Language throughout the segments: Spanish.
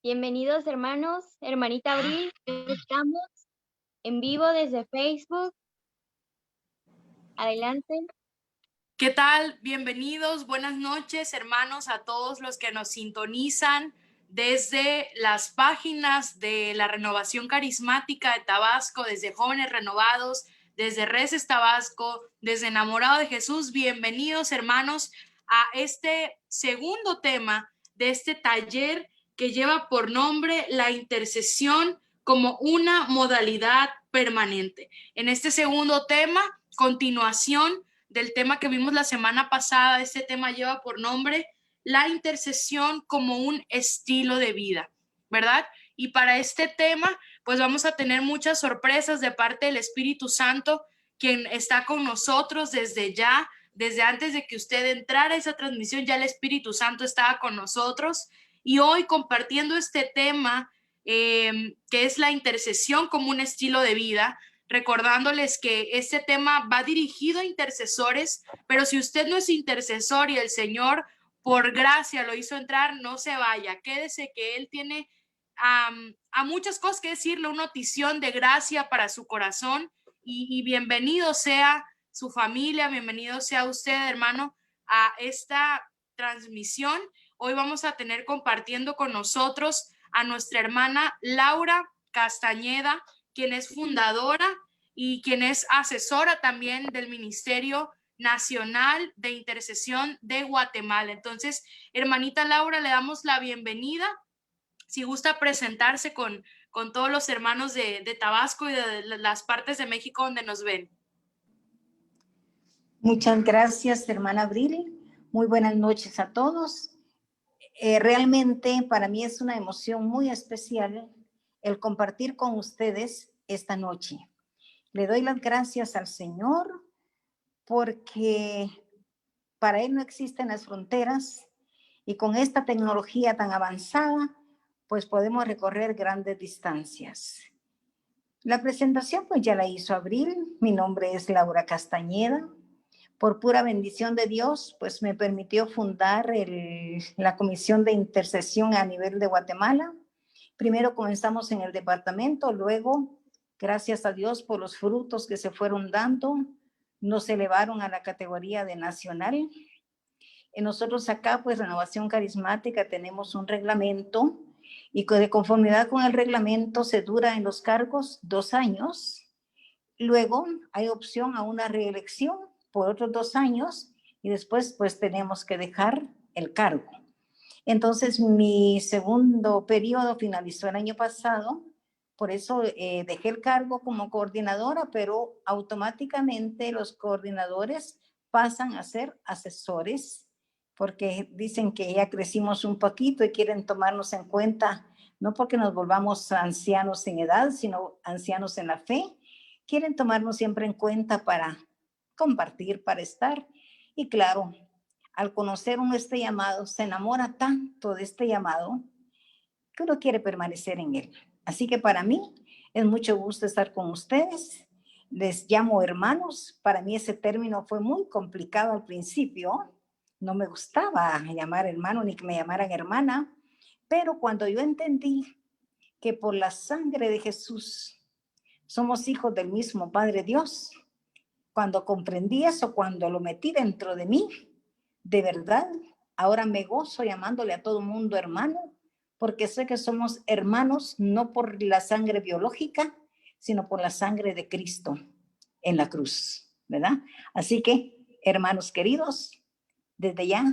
Bienvenidos hermanos, hermanita Abril, estamos en vivo desde Facebook. Adelante. ¿Qué tal? Bienvenidos, buenas noches, hermanos, a todos los que nos sintonizan desde las páginas de la Renovación Carismática de Tabasco, desde Jóvenes Renovados, desde Reces Tabasco, desde Enamorado de Jesús. Bienvenidos, hermanos, a este segundo tema de este taller que lleva por nombre la intercesión como una modalidad permanente. En este segundo tema, continuación del tema que vimos la semana pasada, este tema lleva por nombre la intercesión como un estilo de vida, ¿verdad? Y para este tema, pues vamos a tener muchas sorpresas de parte del Espíritu Santo, quien está con nosotros desde ya, desde antes de que usted entrara a esa transmisión, ya el Espíritu Santo estaba con nosotros. Y hoy compartiendo este tema, que es la intercesión como un estilo de vida, recordándoles que este tema va dirigido a intercesores, pero si usted no es intercesor y el Señor por gracia lo hizo entrar, no se vaya, quédese que Él tiene a muchas cosas que decirle, una notición de gracia para su corazón y bienvenido sea su familia, bienvenido sea usted, hermano, a esta transmisión. Hoy vamos a tener compartiendo con nosotros a nuestra hermana Laura Castañeda, quien es fundadora y quien es asesora también del Ministerio Nacional de Intercesión de Guatemala. Entonces, hermanita Laura, le damos la bienvenida. Si gusta presentarse con todos los hermanos de Tabasco y de las partes de México donde nos ven. Muchas gracias, hermana Abril. Muy buenas noches a todos. Realmente para mí es una emoción muy especial el compartir con ustedes esta noche. Le doy las gracias al Señor porque para Él no existen las fronteras y con esta tecnología tan avanzada, pues podemos recorrer grandes distancias. La presentación pues ya la hizo Abril. Mi nombre es Laura Castañeda. Por pura bendición de Dios, pues me permitió fundar la Comisión de Intercesión a nivel de Guatemala. Primero comenzamos en el departamento, luego, gracias a Dios por los frutos que se fueron dando, nos elevaron a la categoría de nacional. Y nosotros acá, pues Renovación Carismática, tenemos un reglamento y de conformidad con el reglamento se dura en los cargos 2 años. Luego hay opción a una reelección por otros 2 años y después pues tenemos que dejar el cargo. Entonces mi segundo periodo finalizó el año pasado, por eso dejé el cargo como coordinadora, pero automáticamente los coordinadores pasan a ser asesores porque dicen que ya crecimos un poquito y quieren tomarnos en cuenta, no porque nos volvamos ancianos en edad, sino ancianos en la fe. Quieren tomarnos siempre en cuenta para compartir, para estar. Y claro, al conocer uno este llamado, se enamora tanto de este llamado que uno quiere permanecer en él. Así que para mí es mucho gusto estar con ustedes. Les llamo hermanos. Para mí ese término fue muy complicado al principio. No me gustaba llamar hermano ni que me llamaran hermana. Pero cuando yo entendí que por la sangre de Jesús somos hijos del mismo Padre Dios, cuando comprendí eso, cuando lo metí dentro de mí, de verdad, ahora me gozo llamándole a todo el mundo hermano, porque sé que somos hermanos no por la sangre biológica, sino por la sangre de Cristo en la cruz, ¿verdad? Así que, hermanos queridos, desde ya,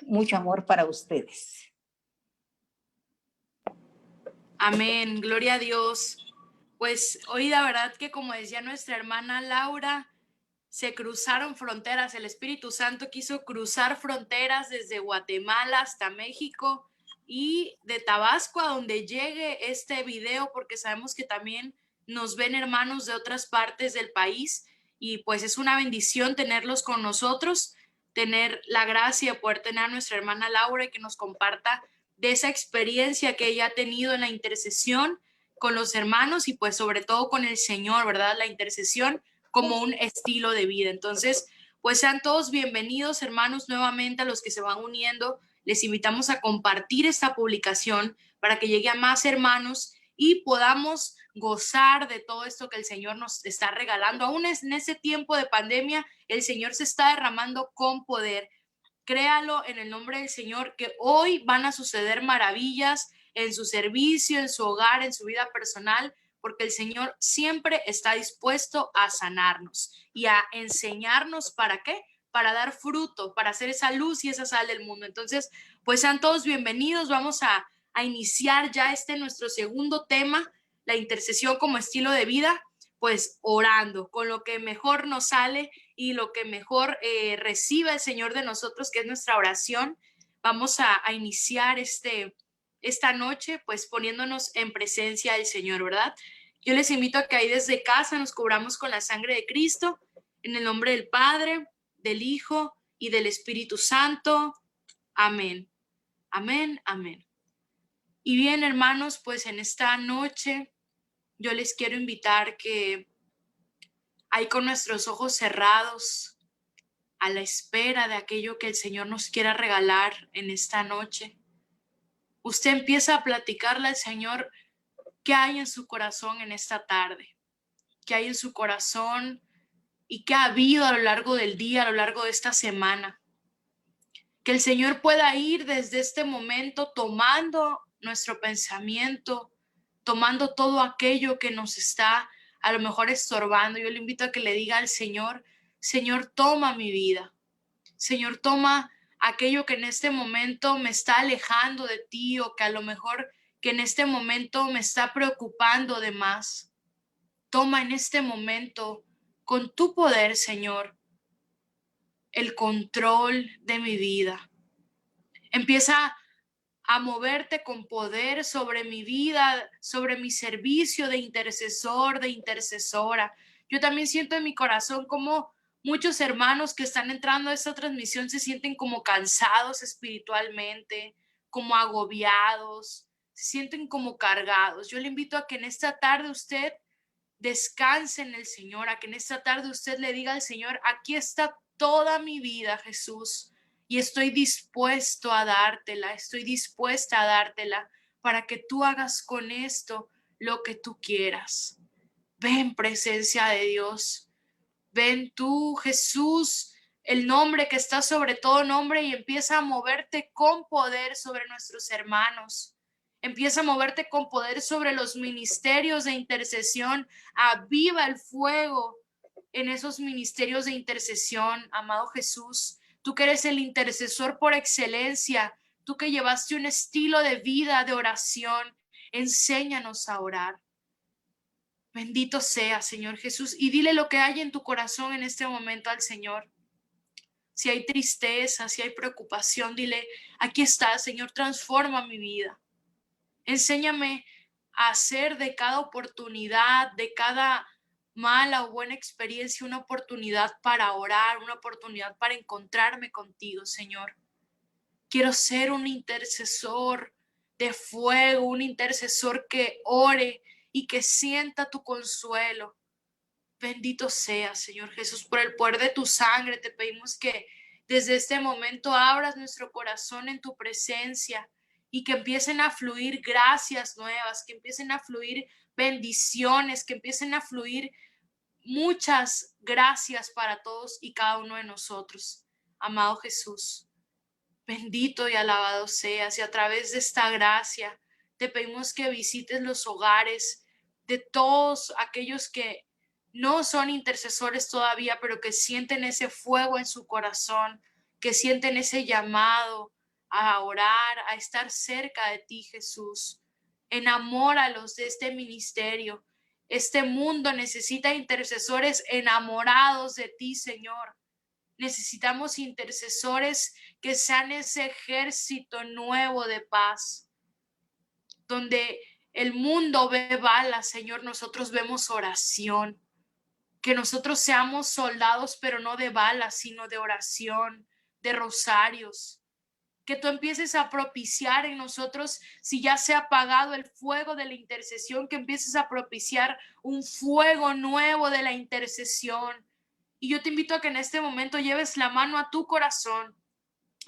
mucho amor para ustedes. Amén, gloria a Dios. Pues hoy la verdad que como decía nuestra hermana Laura, se cruzaron fronteras, el Espíritu Santo quiso cruzar fronteras desde Guatemala hasta México y de Tabasco a donde llegue este video, porque sabemos que también nos ven hermanos de otras partes del país y pues es una bendición tenerlos con nosotros, tener la gracia de poder tener a nuestra hermana Laura y que nos comparta de esa experiencia que ella ha tenido en la intercesión con los hermanos y pues sobre todo con el Señor, ¿verdad? La intercesión como un estilo de vida. Entonces, pues sean todos bienvenidos, hermanos, nuevamente a los que se van uniendo. Les invitamos a compartir esta publicación para que llegue a más hermanos y podamos gozar de todo esto que el Señor nos está regalando. Aún en ese tiempo de pandemia, el Señor se está derramando con poder. Créalo en el nombre del Señor, que hoy van a suceder maravillas en su servicio, en su hogar, en su vida personal, porque el Señor siempre está dispuesto a sanarnos y a enseñarnos ¿para qué? Para dar fruto, para hacer esa luz y esa sal del mundo. Entonces, pues sean todos bienvenidos. Vamos a iniciar ya nuestro segundo tema, la intercesión como estilo de vida, pues orando, con lo que mejor nos sale y lo que mejor recibe el Señor de nosotros, que es nuestra oración. Vamos a iniciar esta noche, pues poniéndonos en presencia del Señor, ¿verdad? Yo les invito a que ahí desde casa nos cubramos con la sangre de Cristo, en el nombre del Padre, del Hijo y del Espíritu Santo. Amén. Amén, amén. Y bien, hermanos, pues en esta noche yo les quiero invitar que ahí con nuestros ojos cerrados, a la espera de aquello que el Señor nos quiera regalar en esta noche, usted empieza a platicarle al Señor qué hay en su corazón en esta tarde, qué hay en su corazón y qué ha habido a lo largo del día, a lo largo de esta semana. Que el Señor pueda ir desde este momento tomando nuestro pensamiento, tomando todo aquello que nos está a lo mejor estorbando. Yo le invito a que le diga al Señor, Señor, toma mi vida. Señor, toma aquello que en este momento me está alejando de ti o que a lo mejor que en este momento me está preocupando de más. Toma en este momento con tu poder, Señor, el control de mi vida. Empieza a moverte con poder sobre mi vida, sobre mi servicio de intercesor, de intercesora. Yo también siento en mi corazón como muchos hermanos que están entrando a esta transmisión se sienten como cansados espiritualmente, como agobiados, se sienten como cargados. Yo le invito a que en esta tarde usted descanse en el Señor, a que en esta tarde usted le diga al Señor, aquí está toda mi vida, Jesús, y estoy dispuesto a dártela, estoy dispuesta a dártela para que tú hagas con esto lo que tú quieras. Ven, presencia de Dios, ven tú, Jesús, el nombre que está sobre todo nombre, y empieza a moverte con poder sobre nuestros hermanos. Empieza a moverte con poder sobre los ministerios de intercesión. Aviva el fuego en esos ministerios de intercesión, amado Jesús. Tú que eres el intercesor por excelencia, tú que llevaste un estilo de vida, de oración, enséñanos a orar. Bendito sea, Señor Jesús, y dile lo que hay en tu corazón en este momento al Señor. Si hay tristeza, si hay preocupación, dile, aquí está, Señor, transforma mi vida. Enséñame a hacer de cada oportunidad, de cada mala o buena experiencia, una oportunidad para orar, una oportunidad para encontrarme contigo, Señor. Quiero ser un intercesor de fuego, un intercesor que ore y que sienta tu consuelo. Bendito sea, Señor Jesús, por el poder de tu sangre. Te pedimos que desde este momento abras nuestro corazón en tu presencia y que empiecen a fluir gracias nuevas, que empiecen a fluir bendiciones, que empiecen a fluir muchas gracias para todos y cada uno de nosotros. Amado Jesús, bendito y alabado seas, y a través de esta gracia te pedimos que visites los hogares de todos aquellos que no son intercesores todavía, pero que sienten ese fuego en su corazón, que sienten ese llamado a orar, a estar cerca de ti, Jesús. Enamóralos de este ministerio. Este mundo necesita intercesores enamorados de ti, Señor. Necesitamos intercesores que sean ese ejército nuevo de paz, donde el mundo ve balas, Señor, nosotros vemos oración. Que nosotros seamos soldados, pero no de balas, sino de oración, de rosarios. Que tú empieces a propiciar en nosotros, si ya se ha apagado el fuego de la intercesión, que empieces a propiciar un fuego nuevo de la intercesión. Y yo te invito a que en este momento lleves la mano a tu corazón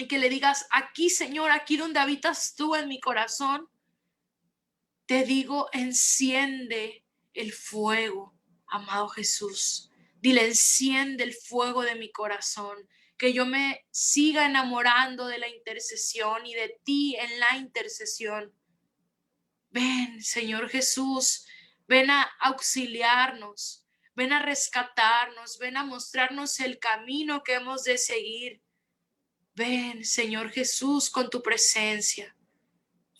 y que le digas: aquí, Señor, aquí donde habitas tú en mi corazón, te digo, enciende el fuego, amado Jesús. Dile: enciende el fuego de mi corazón, que yo me siga enamorando de la intercesión y de ti en la intercesión. Ven, Señor Jesús, ven a auxiliarnos, ven a rescatarnos, ven a mostrarnos el camino que hemos de seguir. Ven, Señor Jesús, con tu presencia.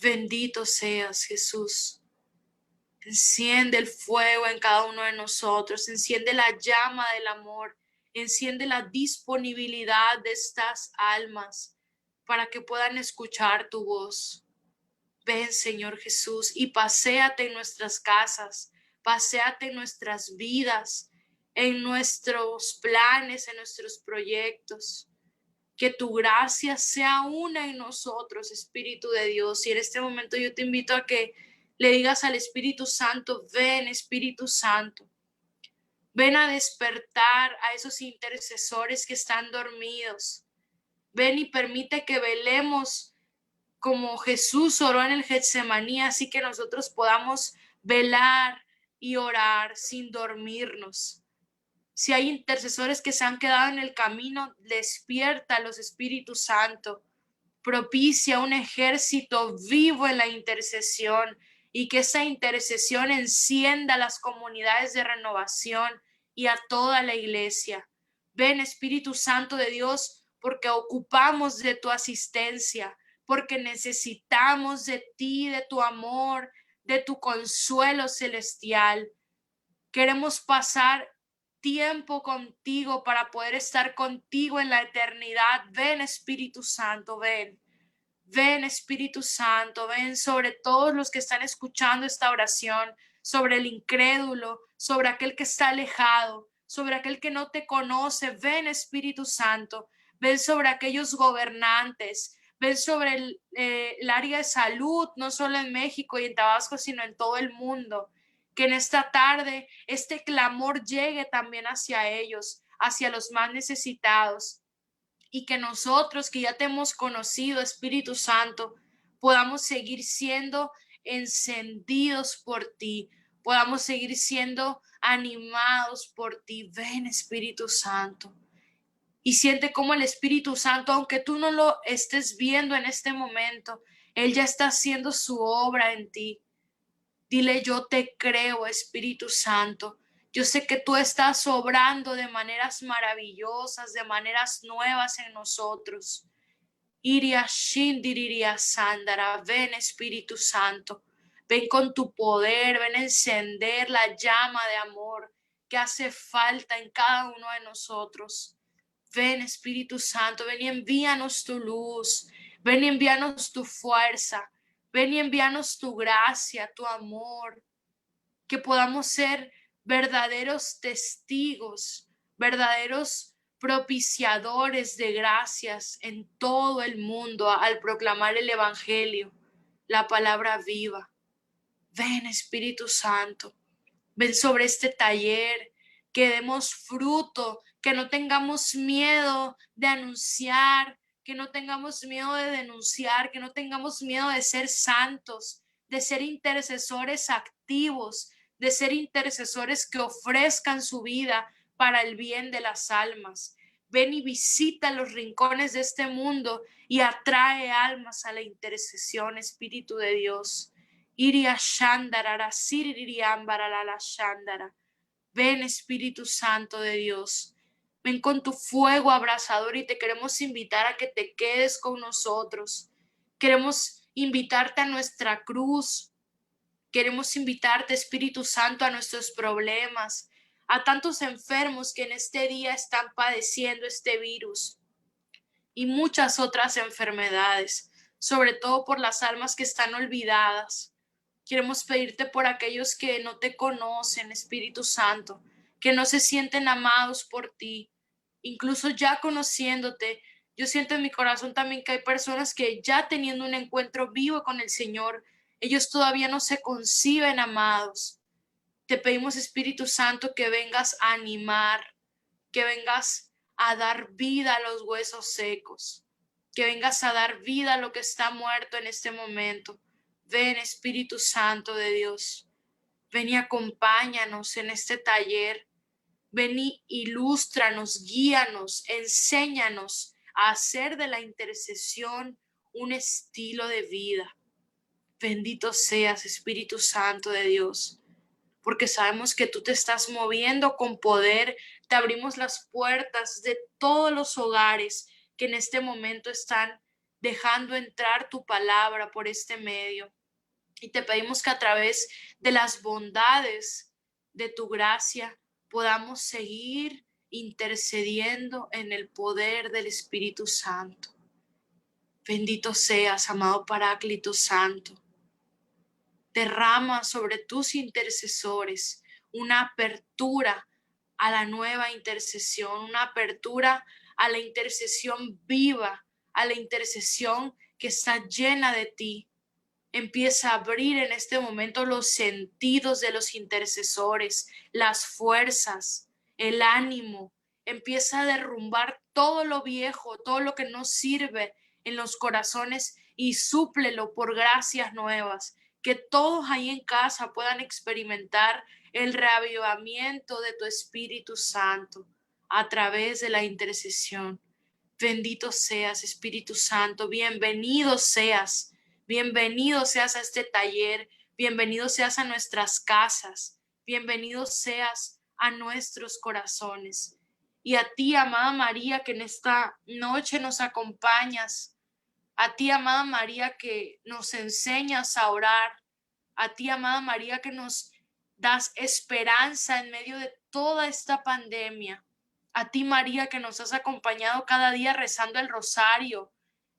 Bendito seas, Jesús. Enciende el fuego en cada uno de nosotros, enciende la llama del amor, enciende la disponibilidad de estas almas para que puedan escuchar tu voz. Ven, Señor Jesús, y paséate en nuestras casas, paséate en nuestras vidas, en nuestros planes, en nuestros proyectos. Que tu gracia sea una en nosotros, Espíritu de Dios. Y en este momento yo te invito a que le digas al Espíritu Santo: ven, Espíritu Santo, ven a despertar a esos intercesores que están dormidos. Ven y permite que velemos como Jesús oró en el Getsemaní, así que nosotros podamos velar y orar sin dormirnos. Si hay intercesores que se han quedado en el camino, despierta los Espíritus Santo. Propicia un ejército vivo en la intercesión y que esa intercesión encienda las comunidades de renovación y a toda la iglesia. Ven, Espíritu Santo de Dios, porque ocupamos de tu asistencia, porque necesitamos de ti, de tu amor, de tu consuelo celestial. Queremos pasar tiempo contigo para poder estar contigo en la eternidad. Ven, Espíritu Santo, ven. Ven, Espíritu Santo, ven sobre todos los que están escuchando esta oración, sobre el incrédulo, sobre aquel que está alejado, sobre aquel que no te conoce. Ven, Espíritu Santo, ven sobre aquellos gobernantes, ven sobre el área de salud, no solo en México y en Tabasco, sino en todo el mundo. Que en esta tarde este clamor llegue también hacia ellos, hacia los más necesitados. Y que nosotros que ya te hemos conocido, Espíritu Santo, podamos seguir siendo encendidos por ti, podamos seguir siendo animados por ti. Ven, Espíritu Santo. Y siente como el Espíritu Santo, aunque tú no lo estés viendo en este momento, Él ya está haciendo su obra en ti. Dile: yo te creo, Espíritu Santo. Yo sé que tú estás obrando de maneras maravillosas, de maneras nuevas en nosotros. Iria Shindiriria Sandara, ven, Espíritu Santo. Ven con tu poder, ven a encender la llama de amor que hace falta en cada uno de nosotros. Ven, Espíritu Santo, ven y envíanos tu luz, ven y envíanos tu fuerza, ven y envíanos tu gracia, tu amor, que podamos ser verdaderos testigos, verdaderos propiciadores de gracias en todo el mundo al proclamar el Evangelio, la palabra viva. Ven, Espíritu Santo, ven sobre este taller, que demos fruto, que no tengamos miedo de anunciar, que no tengamos miedo de denunciar, que no tengamos miedo de ser santos, de ser intercesores activos, de ser intercesores que ofrezcan su vida para el bien de las almas. Ven y visita los rincones de este mundo y atrae almas a la intercesión, Espíritu de Dios. Iria Shandara, Siririambarala Shandara. Ven, Espíritu Santo de Dios. Ven con tu fuego abrasador y te queremos invitar a que te quedes con nosotros. Queremos invitarte a nuestra cruz. Queremos invitarte, Espíritu Santo, a nuestros problemas, a tantos enfermos que en este día están padeciendo este virus y muchas otras enfermedades, sobre todo por las almas que están olvidadas. Queremos pedirte por aquellos que no te conocen, Espíritu Santo, que no se sienten amados por ti, incluso ya conociéndote. Yo siento en mi corazón también que hay personas que ya teniendo un encuentro vivo con el Señor, ellos todavía no se conciben amados. Te pedimos, Espíritu Santo, que vengas a animar, que vengas a dar vida a los huesos secos. que vengas a dar vida a lo que está muerto en este momento. Ven, Espíritu Santo de Dios, ven y acompáñanos en este taller. Ven y ilústranos, guíanos, enséñanos a hacer de la intercesión un estilo de vida. Bendito seas, Espíritu Santo de Dios, porque sabemos que tú te estás moviendo con poder. Te abrimos las puertas de todos los hogares que en este momento están dejando entrar tu palabra por este medio. Y te pedimos que a través de las bondades de tu gracia podamos seguir intercediendo en el poder del Espíritu Santo. Bendito seas, amado Paráclito Santo. Derrama sobre tus intercesores una apertura a la nueva intercesión, una apertura a la intercesión viva, a la intercesión que está llena de ti. Empieza a abrir en este momento los sentidos de los intercesores, las fuerzas, el ánimo. Empieza a derrumbar todo lo viejo, todo lo que no sirve en los corazones y súplelo por gracias nuevas. Que todos ahí en casa puedan experimentar el reavivamiento de tu Espíritu Santo a través de la intercesión. Bendito seas, Espíritu Santo, bienvenido seas. Bienvenido seas a este taller, bienvenido seas a nuestras casas, bienvenido seas a nuestros corazones. Y a ti, amada María, que en esta noche nos acompañas, a ti, amada María, que nos enseñas a orar, a ti, amada María, que nos das esperanza en medio de toda esta pandemia, a ti, María, que nos has acompañado cada día rezando el rosario,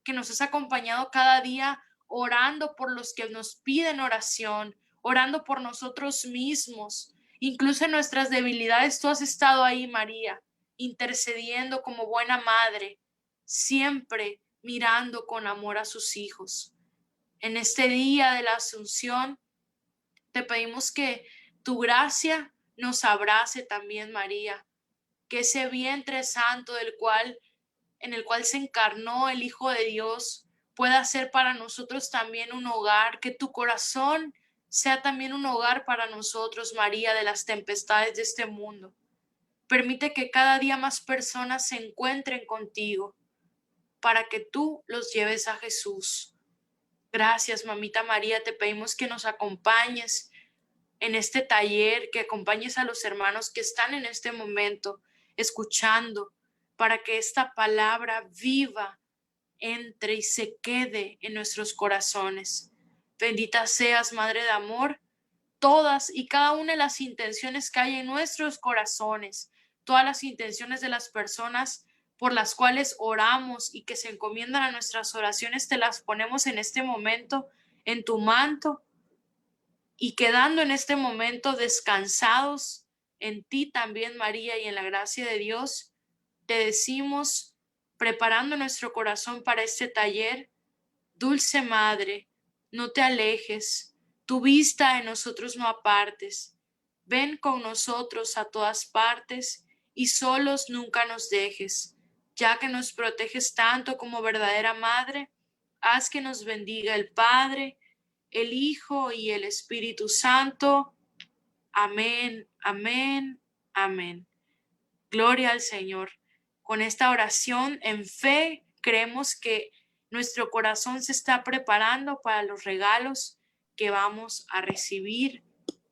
que nos has acompañado cada día orando por los que nos piden oración, orando por nosotros mismos, incluso en nuestras debilidades. Tú has estado ahí, María, intercediendo como buena madre, siempre mirando con amor a sus hijos. En este día de la Asunción, te pedimos que tu gracia nos abrace también, María, que ese vientre santo en el cual se encarnó el Hijo de Dios pueda ser para nosotros también un hogar, que tu corazón sea también un hogar para nosotros, María, de las tempestades de este mundo. Permite que cada día más personas se encuentren contigo para que tú los lleves a Jesús. Gracias, mamita María, te pedimos que nos acompañes en este taller, que acompañes a los hermanos que están en este momento escuchando, para que esta palabra viva, entre y se quede en nuestros corazones. Bendita seas, Madre de Amor, todas y cada una de las intenciones que hay en nuestros corazones, todas las intenciones de las personas por las cuales oramos y que se encomiendan a nuestras oraciones, te las ponemos en este momento en tu manto y quedando en este momento descansados en ti también, María, y en la gracia de Dios, te decimos, preparando nuestro corazón para este taller: Dulce Madre, no te alejes, tu vista en nosotros no apartes, ven con nosotros a todas partes y solos nunca nos dejes, ya que nos proteges tanto como verdadera Madre. Haz que nos bendiga el Padre, el Hijo y el Espíritu Santo. Amén, amén, amén. Gloria al Señor. Con esta oración en fe creemos que nuestro corazón se está preparando para los regalos que vamos a recibir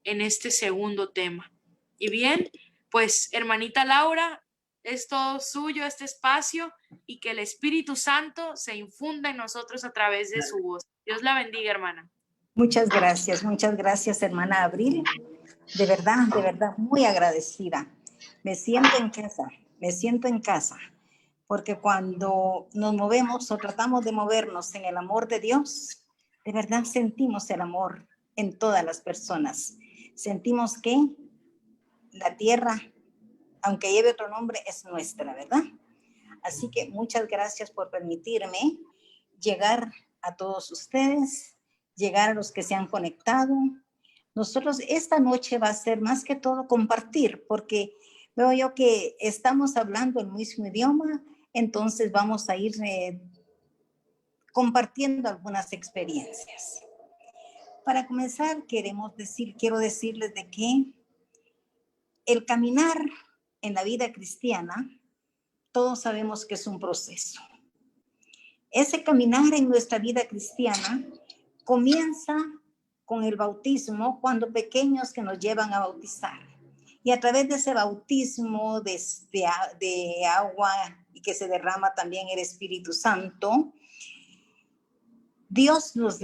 en este segundo tema. Y bien, pues hermanita Laura, es todo suyo este espacio y que el Espíritu Santo se infunda en nosotros a través de su voz. Dios la bendiga, hermana. Muchas gracias, hermana Abril. De verdad, muy agradecida. Me siento en casa, porque cuando nos movemos o tratamos de movernos en el amor de Dios, de verdad sentimos el amor en todas las personas. Sentimos que la tierra, aunque lleve otro nombre, es nuestra, ¿verdad? Así que muchas gracias por permitirme llegar a todos ustedes, llegar a los que se han conectado. Nosotros esta noche va a ser más que todo compartir, porque veo yo que estamos hablando el mismo idioma, entonces vamos a ir compartiendo algunas experiencias. Para comenzar, quiero decirles de que el caminar en la vida cristiana, todos sabemos que es un proceso. Ese caminar en nuestra vida cristiana comienza con el bautismo, cuando pequeños que nos llevan a bautizar. Y a través de ese bautismo de agua y que se derrama también el Espíritu Santo, Dios nos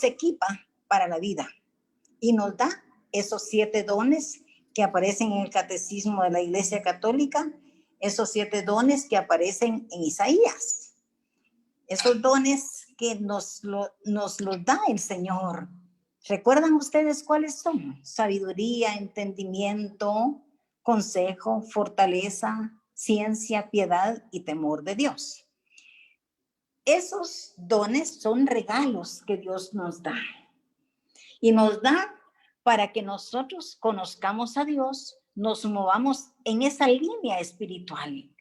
equipa para la vida y nos da esos 7 dones que aparecen en el Catecismo de la Iglesia Católica, esos 7 dones que aparecen en Isaías. Esos dones que nos los da el Señor. ¿Recuerdan ustedes cuáles son? Sabiduría, entendimiento, consejo, fortaleza, ciencia, piedad y temor de Dios. Esos dones son regalos que Dios nos da. Y nos da para que nosotros conozcamos a Dios, nos movamos en esa línea espiritual.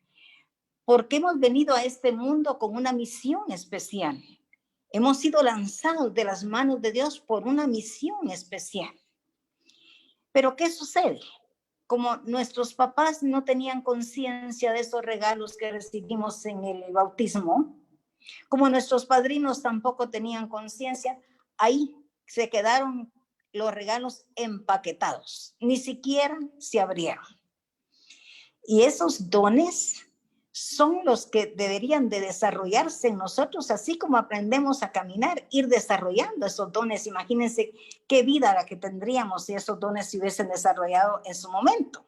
Porque hemos venido a este mundo con una misión especial. Hemos sido lanzados de las manos de Dios por una misión especial. Pero ¿qué sucede? Como nuestros papás no tenían conciencia de esos regalos que recibimos en el bautismo, como nuestros padrinos tampoco tenían conciencia, ahí se quedaron los regalos empaquetados, ni siquiera se abrieron. Y esos dones son los que deberían de desarrollarse en nosotros, así como aprendemos a caminar, ir desarrollando esos dones. Imagínense qué vida la que tendríamos si esos dones se hubiesen desarrollado en su momento.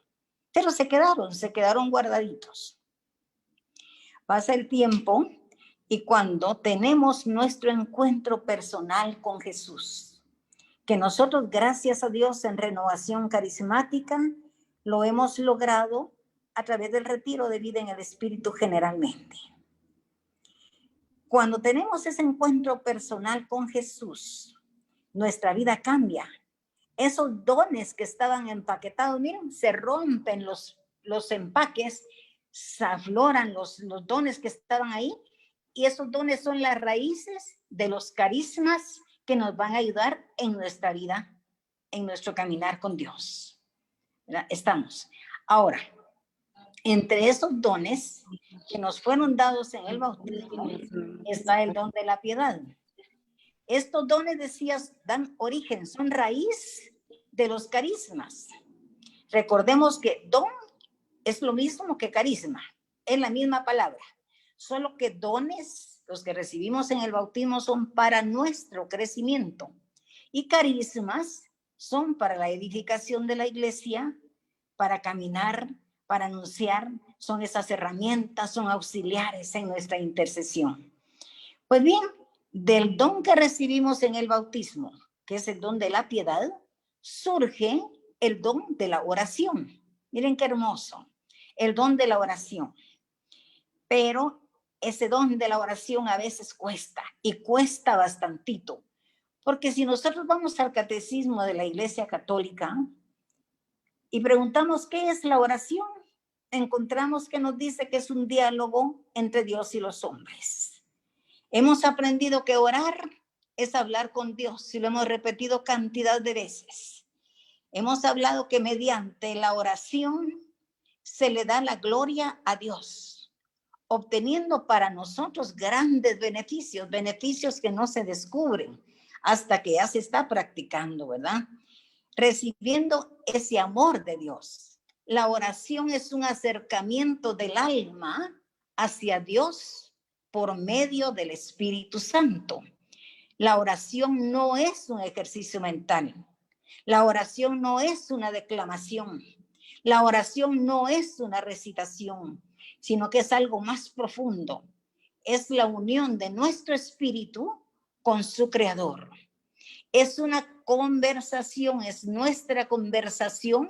Pero se quedaron guardaditos. Pasa el tiempo y cuando tenemos nuestro encuentro personal con Jesús, que nosotros, gracias a Dios, en Renovación Carismática, lo hemos logrado a través del retiro de vida en el Espíritu generalmente. Cuando tenemos ese encuentro personal con Jesús, nuestra vida cambia. Esos dones que estaban empaquetados, miren, se rompen los empaques, se afloran los dones que estaban ahí, y esos dones son las raíces de los carismas que nos van a ayudar en nuestra vida, en nuestro caminar con Dios. ¿Verdad? Estamos. Ahora, entre esos dones que nos fueron dados en el bautismo está el don de la piedad. Estos dones, decías, dan origen, son raíz de los carismas. Recordemos que don es lo mismo que carisma, es la misma palabra, solo que dones, los que recibimos en el bautismo, son para nuestro crecimiento y carismas son para la edificación de la iglesia, para caminar, para anunciar, son esas herramientas, son auxiliares en nuestra intercesión. Pues bien, del don que recibimos en el bautismo, que es el don de la piedad, surge el don de la oración. Miren qué hermoso, el don de la oración. Pero ese don de la oración a veces cuesta, y cuesta bastantito. Porque si nosotros vamos al catecismo de la Iglesia Católica y preguntamos qué es la oración, encontramos que nos dice que es un diálogo entre Dios y los hombres. Hemos aprendido que orar es hablar con Dios y lo hemos repetido cantidad de veces. Hemos hablado que mediante la oración se le da la gloria a Dios, obteniendo para nosotros grandes beneficios, beneficios que no se descubren hasta que ya se está practicando, ¿verdad? Recibiendo ese amor de Dios. La oración es un acercamiento del alma hacia Dios por medio del Espíritu Santo. La oración no es un ejercicio mental. La oración no es una declamación. La oración no es una recitación, sino que es algo más profundo. Es la unión de nuestro espíritu con su Creador. Es una conversación, es nuestra conversación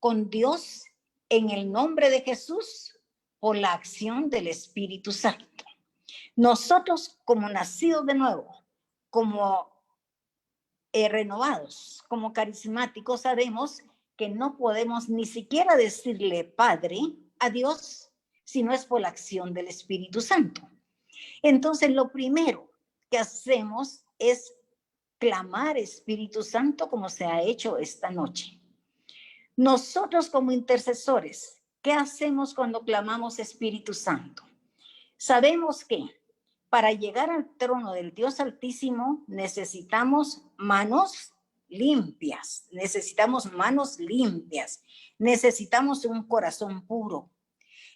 con Dios en el nombre de Jesús por la acción del Espíritu Santo. Nosotros, como nacidos de nuevo, como renovados, como carismáticos, sabemos que no podemos ni siquiera decirle Padre a Dios si no es por la acción del Espíritu Santo. Entonces, lo primero que hacemos es clamar, Espíritu Santo, como se ha hecho esta noche. Nosotros como intercesores, ¿qué hacemos cuando clamamos Espíritu Santo? Sabemos que para llegar al trono del Dios Altísimo necesitamos manos limpias, necesitamos un corazón puro.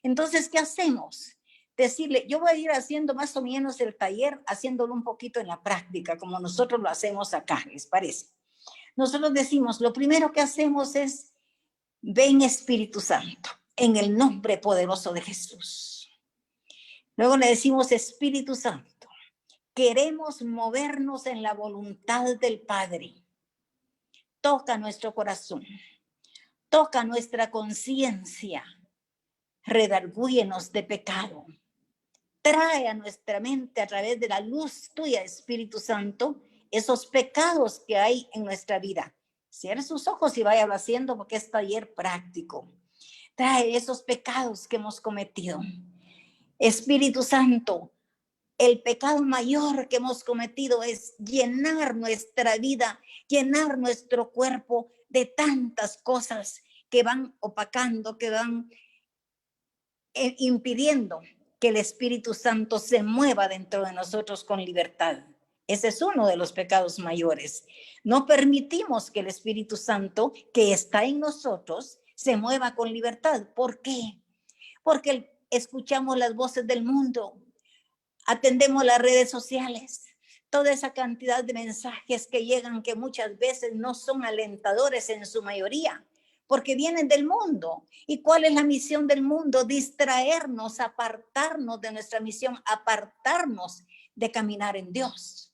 Entonces, ¿qué hacemos? Decirle, yo voy a ir haciendo más o menos el taller, haciéndolo un poquito en la práctica, como nosotros lo hacemos acá, ¿les parece? Nosotros decimos, lo primero que hacemos es, ven Espíritu Santo, en el nombre poderoso de Jesús. Luego le decimos, Espíritu Santo, queremos movernos en la voluntad del Padre. Toca nuestro corazón, toca nuestra conciencia, redargúyenos de pecado. Trae a nuestra mente a través de la luz tuya, Espíritu Santo, esos pecados que hay en nuestra vida. Cierre sus ojos y vaya haciendo porque es taller práctico. Trae esos pecados que hemos cometido. Espíritu Santo, el pecado mayor que hemos cometido es llenar nuestra vida, llenar nuestro cuerpo de tantas cosas que van opacando, que van impidiendo que el Espíritu Santo se mueva dentro de nosotros con libertad. Ese es uno de los pecados mayores. No permitimos que el Espíritu Santo que está en nosotros se mueva con libertad. ¿Por qué? Porque escuchamos las voces del mundo, atendemos las redes sociales, toda esa cantidad de mensajes que llegan que muchas veces no son alentadores en su mayoría, porque vienen del mundo. ¿Y cuál es la misión del mundo? Distraernos, apartarnos de nuestra misión, apartarnos de caminar en Dios.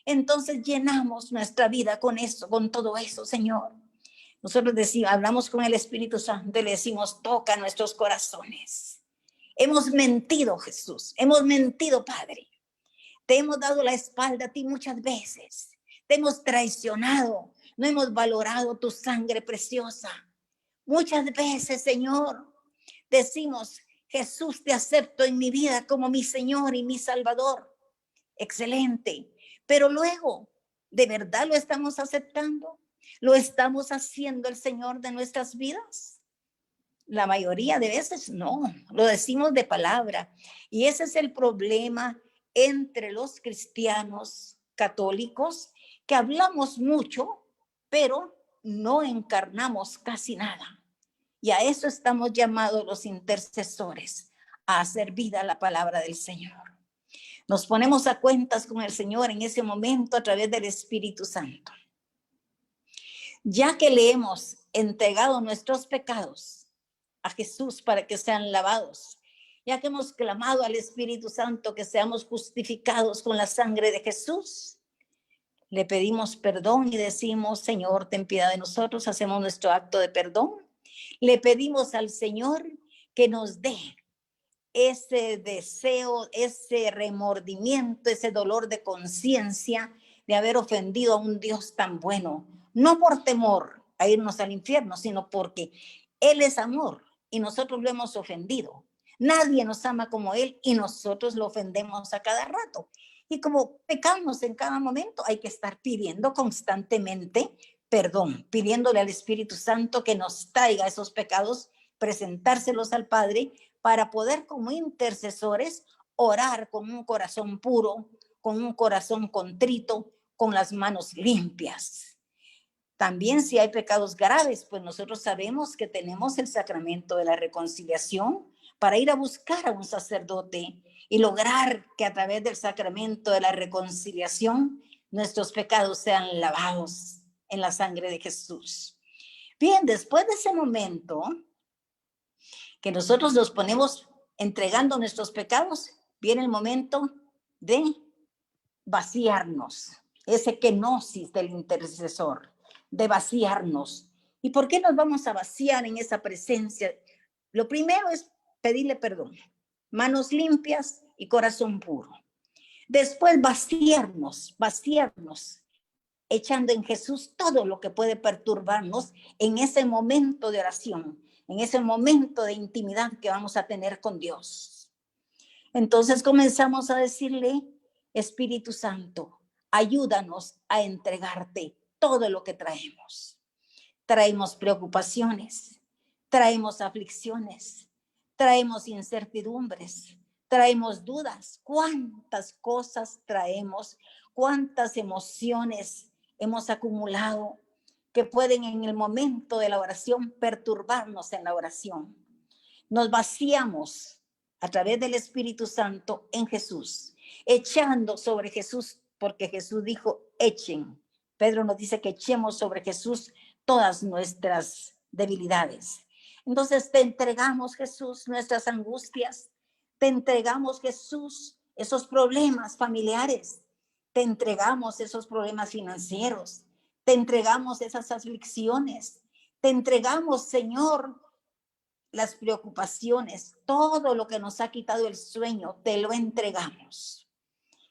Entonces llenamos nuestra vida con eso, con todo eso, Señor. Nosotros decimos, hablamos con el Espíritu Santo y le decimos, toca nuestros corazones. Hemos mentido, Jesús, hemos mentido, Padre. Te hemos dado la espalda a ti muchas veces. Te hemos traicionado, no hemos valorado tu sangre preciosa. Muchas veces, Señor, decimos, Jesús, te acepto en mi vida como mi Señor y mi Salvador. Excelente. Pero luego, ¿de verdad lo estamos aceptando? ¿Lo estamos haciendo el Señor de nuestras vidas? La mayoría de veces no, lo decimos de palabra. Y ese es el problema entre los cristianos católicos, que hablamos mucho, pero no encarnamos casi nada. Y a eso estamos llamados los intercesores, a hacer vida la palabra del Señor. Nos ponemos a cuentas con el Señor en ese momento a través del Espíritu Santo. Ya que le hemos entregado nuestros pecados a Jesús para que sean lavados, ya que hemos clamado al Espíritu Santo que seamos justificados con la sangre de Jesús, le pedimos perdón y decimos, Señor, ten piedad de nosotros, hacemos nuestro acto de perdón. Le pedimos al Señor que nos dé ese deseo, ese remordimiento, ese dolor de conciencia de haber ofendido a un Dios tan bueno, no por temor a irnos al infierno, sino porque Él es amor y nosotros lo hemos ofendido. Nadie nos ama como Él y nosotros lo ofendemos a cada rato. Y como pecamos en cada momento, hay que estar pidiendo constantemente perdón, pidiéndole al Espíritu Santo que nos traiga esos pecados, presentárselos al Padre para poder como intercesores orar con un corazón puro, con un corazón contrito, con las manos limpias. También si hay pecados graves, pues nosotros sabemos que tenemos el sacramento de la reconciliación para ir a buscar a un sacerdote y lograr que a través del sacramento de la reconciliación nuestros pecados sean lavados en la sangre de Jesús. Bien, después de ese momento que nosotros nos ponemos entregando nuestros pecados, viene el momento de vaciarnos, ese kenosis del intercesor, de vaciarnos. ¿Y por qué nos vamos a vaciar en esa presencia? Lo primero es pedirle perdón, manos limpias y corazón puro. Después vaciarnos, echando en Jesús todo lo que puede perturbarnos en ese momento de oración, en ese momento de intimidad que vamos a tener con Dios. Entonces comenzamos a decirle, Espíritu Santo, ayúdanos a entregarte todo lo que traemos. Traemos preocupaciones, traemos aflicciones, traemos incertidumbres, traemos dudas. ¿Cuántas cosas traemos? ¿Cuántas emociones hemos acumulado que pueden en el momento de la oración perturbarnos en la oración? Nos vaciamos a través del Espíritu Santo en Jesús, echando sobre Jesús, porque Jesús dijo, echen. Pedro nos dice que echemos sobre Jesús todas nuestras debilidades. Entonces te entregamos, Jesús, nuestras angustias, te entregamos, Jesús, esos problemas familiares, te entregamos esos problemas financieros, te entregamos esas aflicciones, te entregamos, Señor, las preocupaciones, todo lo que nos ha quitado el sueño, te lo entregamos.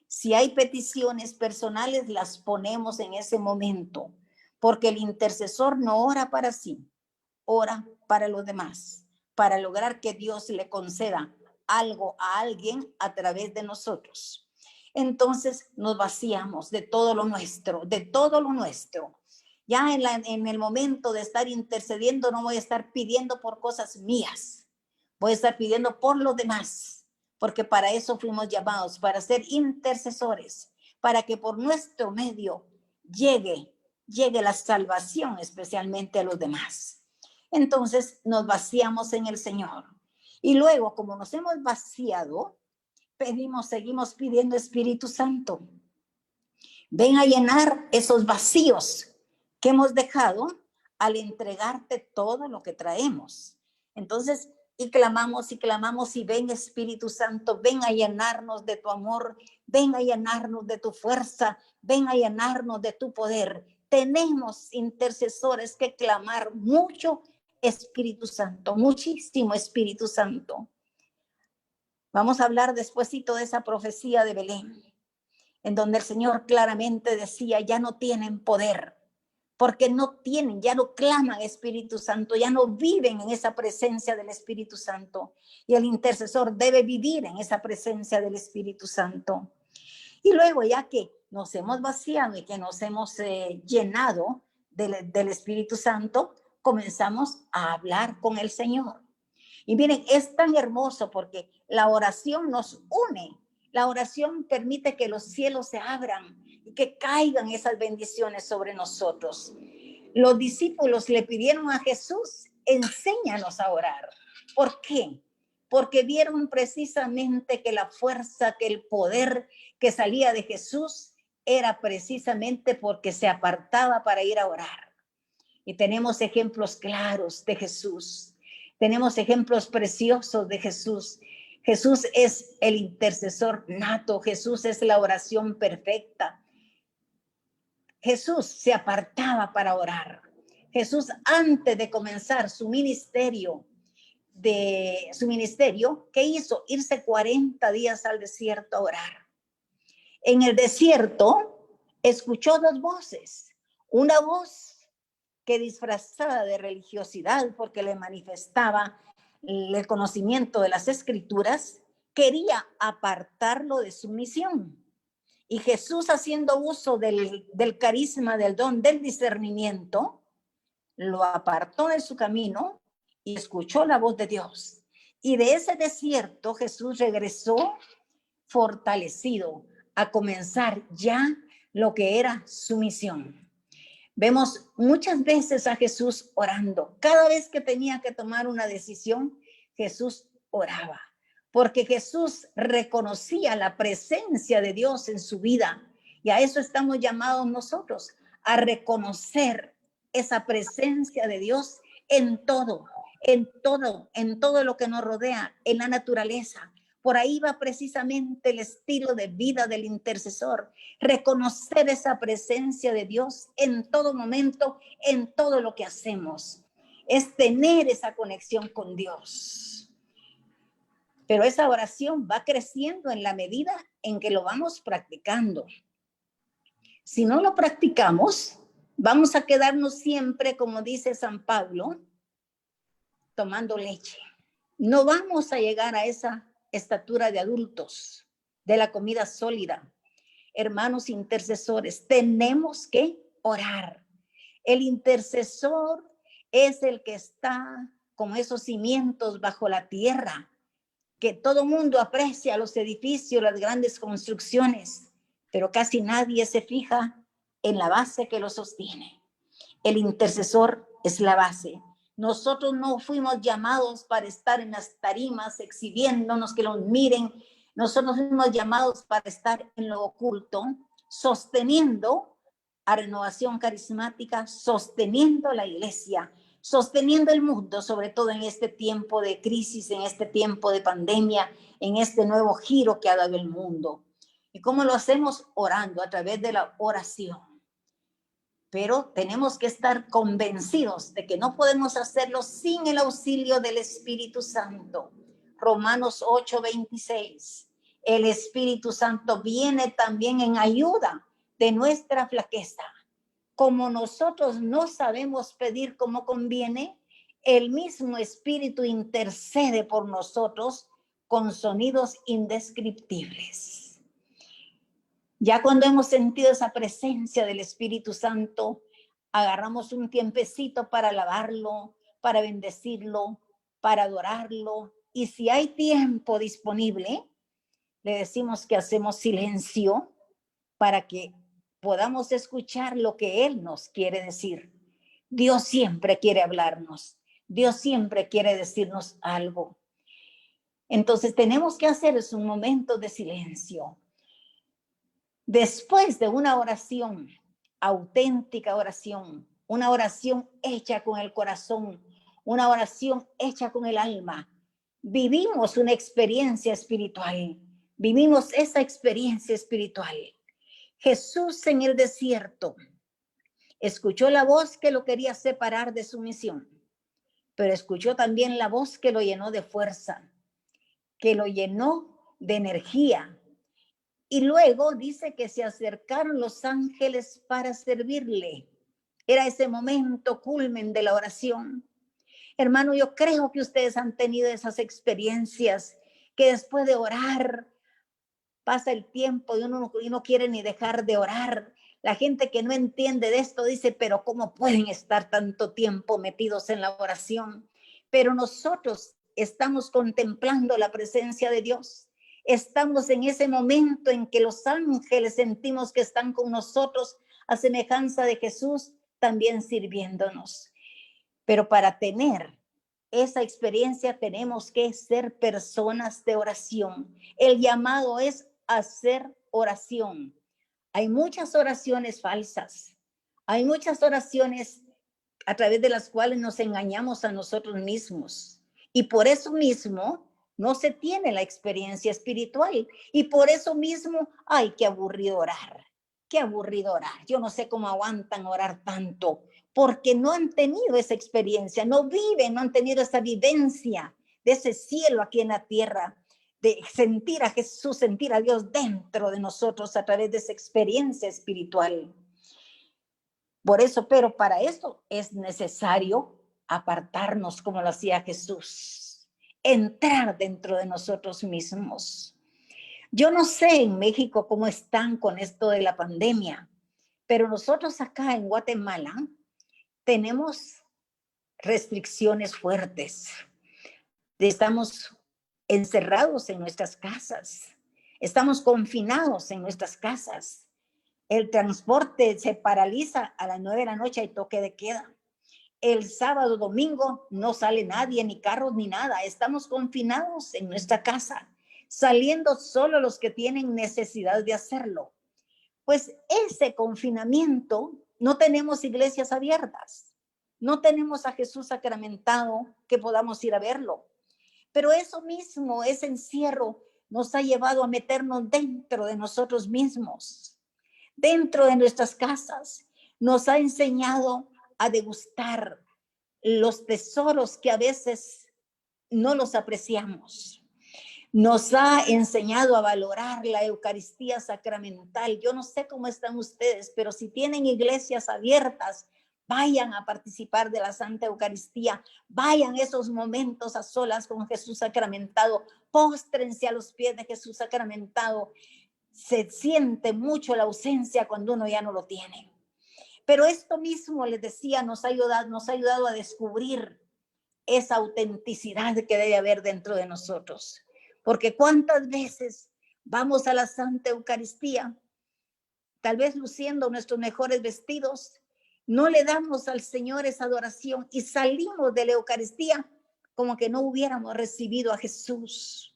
Si hay peticiones personales, las ponemos en ese momento, porque el intercesor no ora para sí, ora para los demás, para lograr que Dios le conceda algo a alguien a través de nosotros. Entonces nos vaciamos de todo lo nuestro, de todo lo nuestro. Ya en el momento de estar intercediendo, no voy a estar pidiendo por cosas mías, voy a estar pidiendo por los demás, porque para eso fuimos llamados, para ser intercesores, para que por nuestro medio llegue la salvación especialmente a los demás. Entonces nos vaciamos en el Señor. Y luego, como nos hemos vaciado, seguimos pidiendo, Espíritu Santo, ven a llenar esos vacíos que hemos dejado al entregarte todo lo que traemos. Entonces, y clamamos y ven, Espíritu Santo, ven a llenarnos de tu amor, ven a llenarnos de tu fuerza, ven a llenarnos de tu poder. Tenemos intercesores que clamar mucho, Espíritu Santo, muchísimo Espíritu Santo. Vamos a hablar despuesito de esa profecía de Belén, en donde el Señor claramente decía, ya no tienen poder, porque no tienen, ya no claman Espíritu Santo, ya no viven en esa presencia del Espíritu Santo. Y el intercesor debe vivir en esa presencia del Espíritu Santo. Y luego, ya que nos hemos vaciado y que nos hemos llenado del Espíritu Santo, comenzamos a hablar con el Señor. Y miren, es tan hermoso porque la oración nos une. La oración permite que los cielos se abran y que caigan esas bendiciones sobre nosotros. Los discípulos le pidieron a Jesús, enséñanos a orar. ¿Por qué? Porque vieron precisamente que la fuerza, que el poder que salía de Jesús era precisamente porque se apartaba para ir a orar. Y tenemos ejemplos claros de Jesús. Tenemos ejemplos preciosos de Jesús. Jesús es el intercesor nato. Jesús es la oración perfecta. Jesús se apartaba para orar. Jesús, antes de comenzar su ministerio, ¿qué hizo? Irse 40 días al desierto a orar. En el desierto escuchó dos voces. Una voz que disfrazada de religiosidad, porque le manifestaba el conocimiento de las Escrituras, quería apartarlo de su misión. Y Jesús, haciendo uso del carisma, del don, del discernimiento, lo apartó de su camino y escuchó la voz de Dios. Y de ese desierto Jesús regresó fortalecido a comenzar ya lo que era su misión. Vemos muchas veces a Jesús orando. Cada vez que tenía que tomar una decisión, Jesús oraba, porque Jesús reconocía la presencia de Dios en su vida. Y a eso estamos llamados nosotros, a reconocer esa presencia de Dios en todo lo que nos rodea, en la naturaleza. Por ahí va precisamente el estilo de vida del intercesor, reconocer esa presencia de Dios en todo momento, en todo lo que hacemos. Es tener esa conexión con Dios. Pero esa oración va creciendo en la medida en que lo vamos practicando. Si no lo practicamos, vamos a quedarnos siempre, como dice San Pablo, tomando leche. No vamos a llegar a esa estatura de adultos, de la comida sólida. Hermanos intercesores, tenemos que orar. El intercesor es el que está con esos cimientos bajo la tierra, que todo mundo aprecia los edificios, las grandes construcciones, pero casi nadie se fija en la base que lo sostiene. El intercesor es la base. Nosotros no fuimos llamados para estar en las tarimas exhibiéndonos, que los miren. Nosotros fuimos llamados para estar en lo oculto, sosteniendo a Renovación Carismática, sosteniendo la iglesia, sosteniendo el mundo, sobre todo en este tiempo de crisis, en este tiempo de pandemia, en este nuevo giro que ha dado el mundo. ¿Y cómo lo hacemos? Orando, a través de la oración. Pero tenemos que estar convencidos de que no podemos hacerlo sin el auxilio del Espíritu Santo. Romanos 8:26. El Espíritu Santo viene también en ayuda de nuestra flaqueza. Como nosotros no sabemos pedir como conviene, el mismo Espíritu intercede por nosotros con sonidos indescriptibles. Ya cuando hemos sentido esa presencia del Espíritu Santo, agarramos un tiempecito para alabarlo, para bendecirlo, para adorarlo. Y si hay tiempo disponible, le decimos que hacemos silencio para que podamos escuchar lo que Él nos quiere decir. Dios siempre quiere hablarnos. Dios siempre quiere decirnos algo. Entonces tenemos que hacer un momento de silencio. Después de una oración, auténtica oración, una oración hecha con el corazón, una oración hecha con el alma, vivimos una experiencia espiritual, vivimos esa experiencia espiritual. Jesús en el desierto escuchó la voz que lo quería separar de su misión, pero escuchó también la voz que lo llenó de fuerza, que lo llenó de energía. Y luego dice que se acercaron los ángeles para servirle. Era ese momento culmen de la oración. Hermano, yo creo que ustedes han tenido esas experiencias que después de orar pasa el tiempo y uno no quiere ni dejar de orar. La gente que no entiende de esto dice, pero ¿cómo pueden estar tanto tiempo metidos en la oración? Pero nosotros estamos contemplando la presencia de Dios. Estamos en ese momento en que los ángeles sentimos que están con nosotros a semejanza de Jesús, también sirviéndonos. Pero para tener esa experiencia tenemos que ser personas de oración. El llamado es hacer oración. Hay muchas oraciones falsas. Hay muchas oraciones a través de las cuales nos engañamos a nosotros mismos. Y por eso mismo no se tiene la experiencia espiritual. Y por eso mismo, ay, qué aburrido orar. Qué aburrido orar. Yo no sé cómo aguantan orar tanto, porque no han tenido esa experiencia, no viven, no han tenido esa vivencia de ese cielo aquí en la tierra, de sentir a Jesús, sentir a Dios dentro de nosotros a través de esa experiencia espiritual. Por eso, pero para eso es necesario apartarnos como lo hacía Jesús. Entrar dentro de nosotros mismos. Yo no sé en México cómo están con esto de la pandemia, pero nosotros acá en Guatemala tenemos restricciones fuertes. Estamos encerrados en nuestras casas, estamos confinados en nuestras casas. El transporte se paraliza a las 9 de la noche, hay toque de queda. El sábado, domingo, no sale nadie, ni carros, ni nada. Estamos confinados en nuestra casa, saliendo solo los que tienen necesidad de hacerlo. Pues ese confinamiento, no tenemos iglesias abiertas, no tenemos a Jesús sacramentado que podamos ir a verlo. Pero eso mismo, ese encierro, nos ha llevado a meternos dentro de nosotros mismos, dentro de nuestras casas. Nos ha enseñado a degustar los tesoros que a veces no los apreciamos. Nos ha enseñado a valorar la Eucaristía sacramental. Yo no sé cómo están ustedes, pero si tienen iglesias abiertas, vayan a participar de la Santa Eucaristía, vayan esos momentos a solas con Jesús sacramentado, póstrense a los pies de Jesús sacramentado. Se siente mucho la ausencia cuando uno ya no lo tiene. Pero esto mismo, les decía, nos ha ayudado a descubrir esa autenticidad que debe haber dentro de nosotros. Porque cuántas veces vamos a la Santa Eucaristía, tal vez luciendo nuestros mejores vestidos, no le damos al Señor esa adoración y salimos de la Eucaristía como que no hubiéramos recibido a Jesús.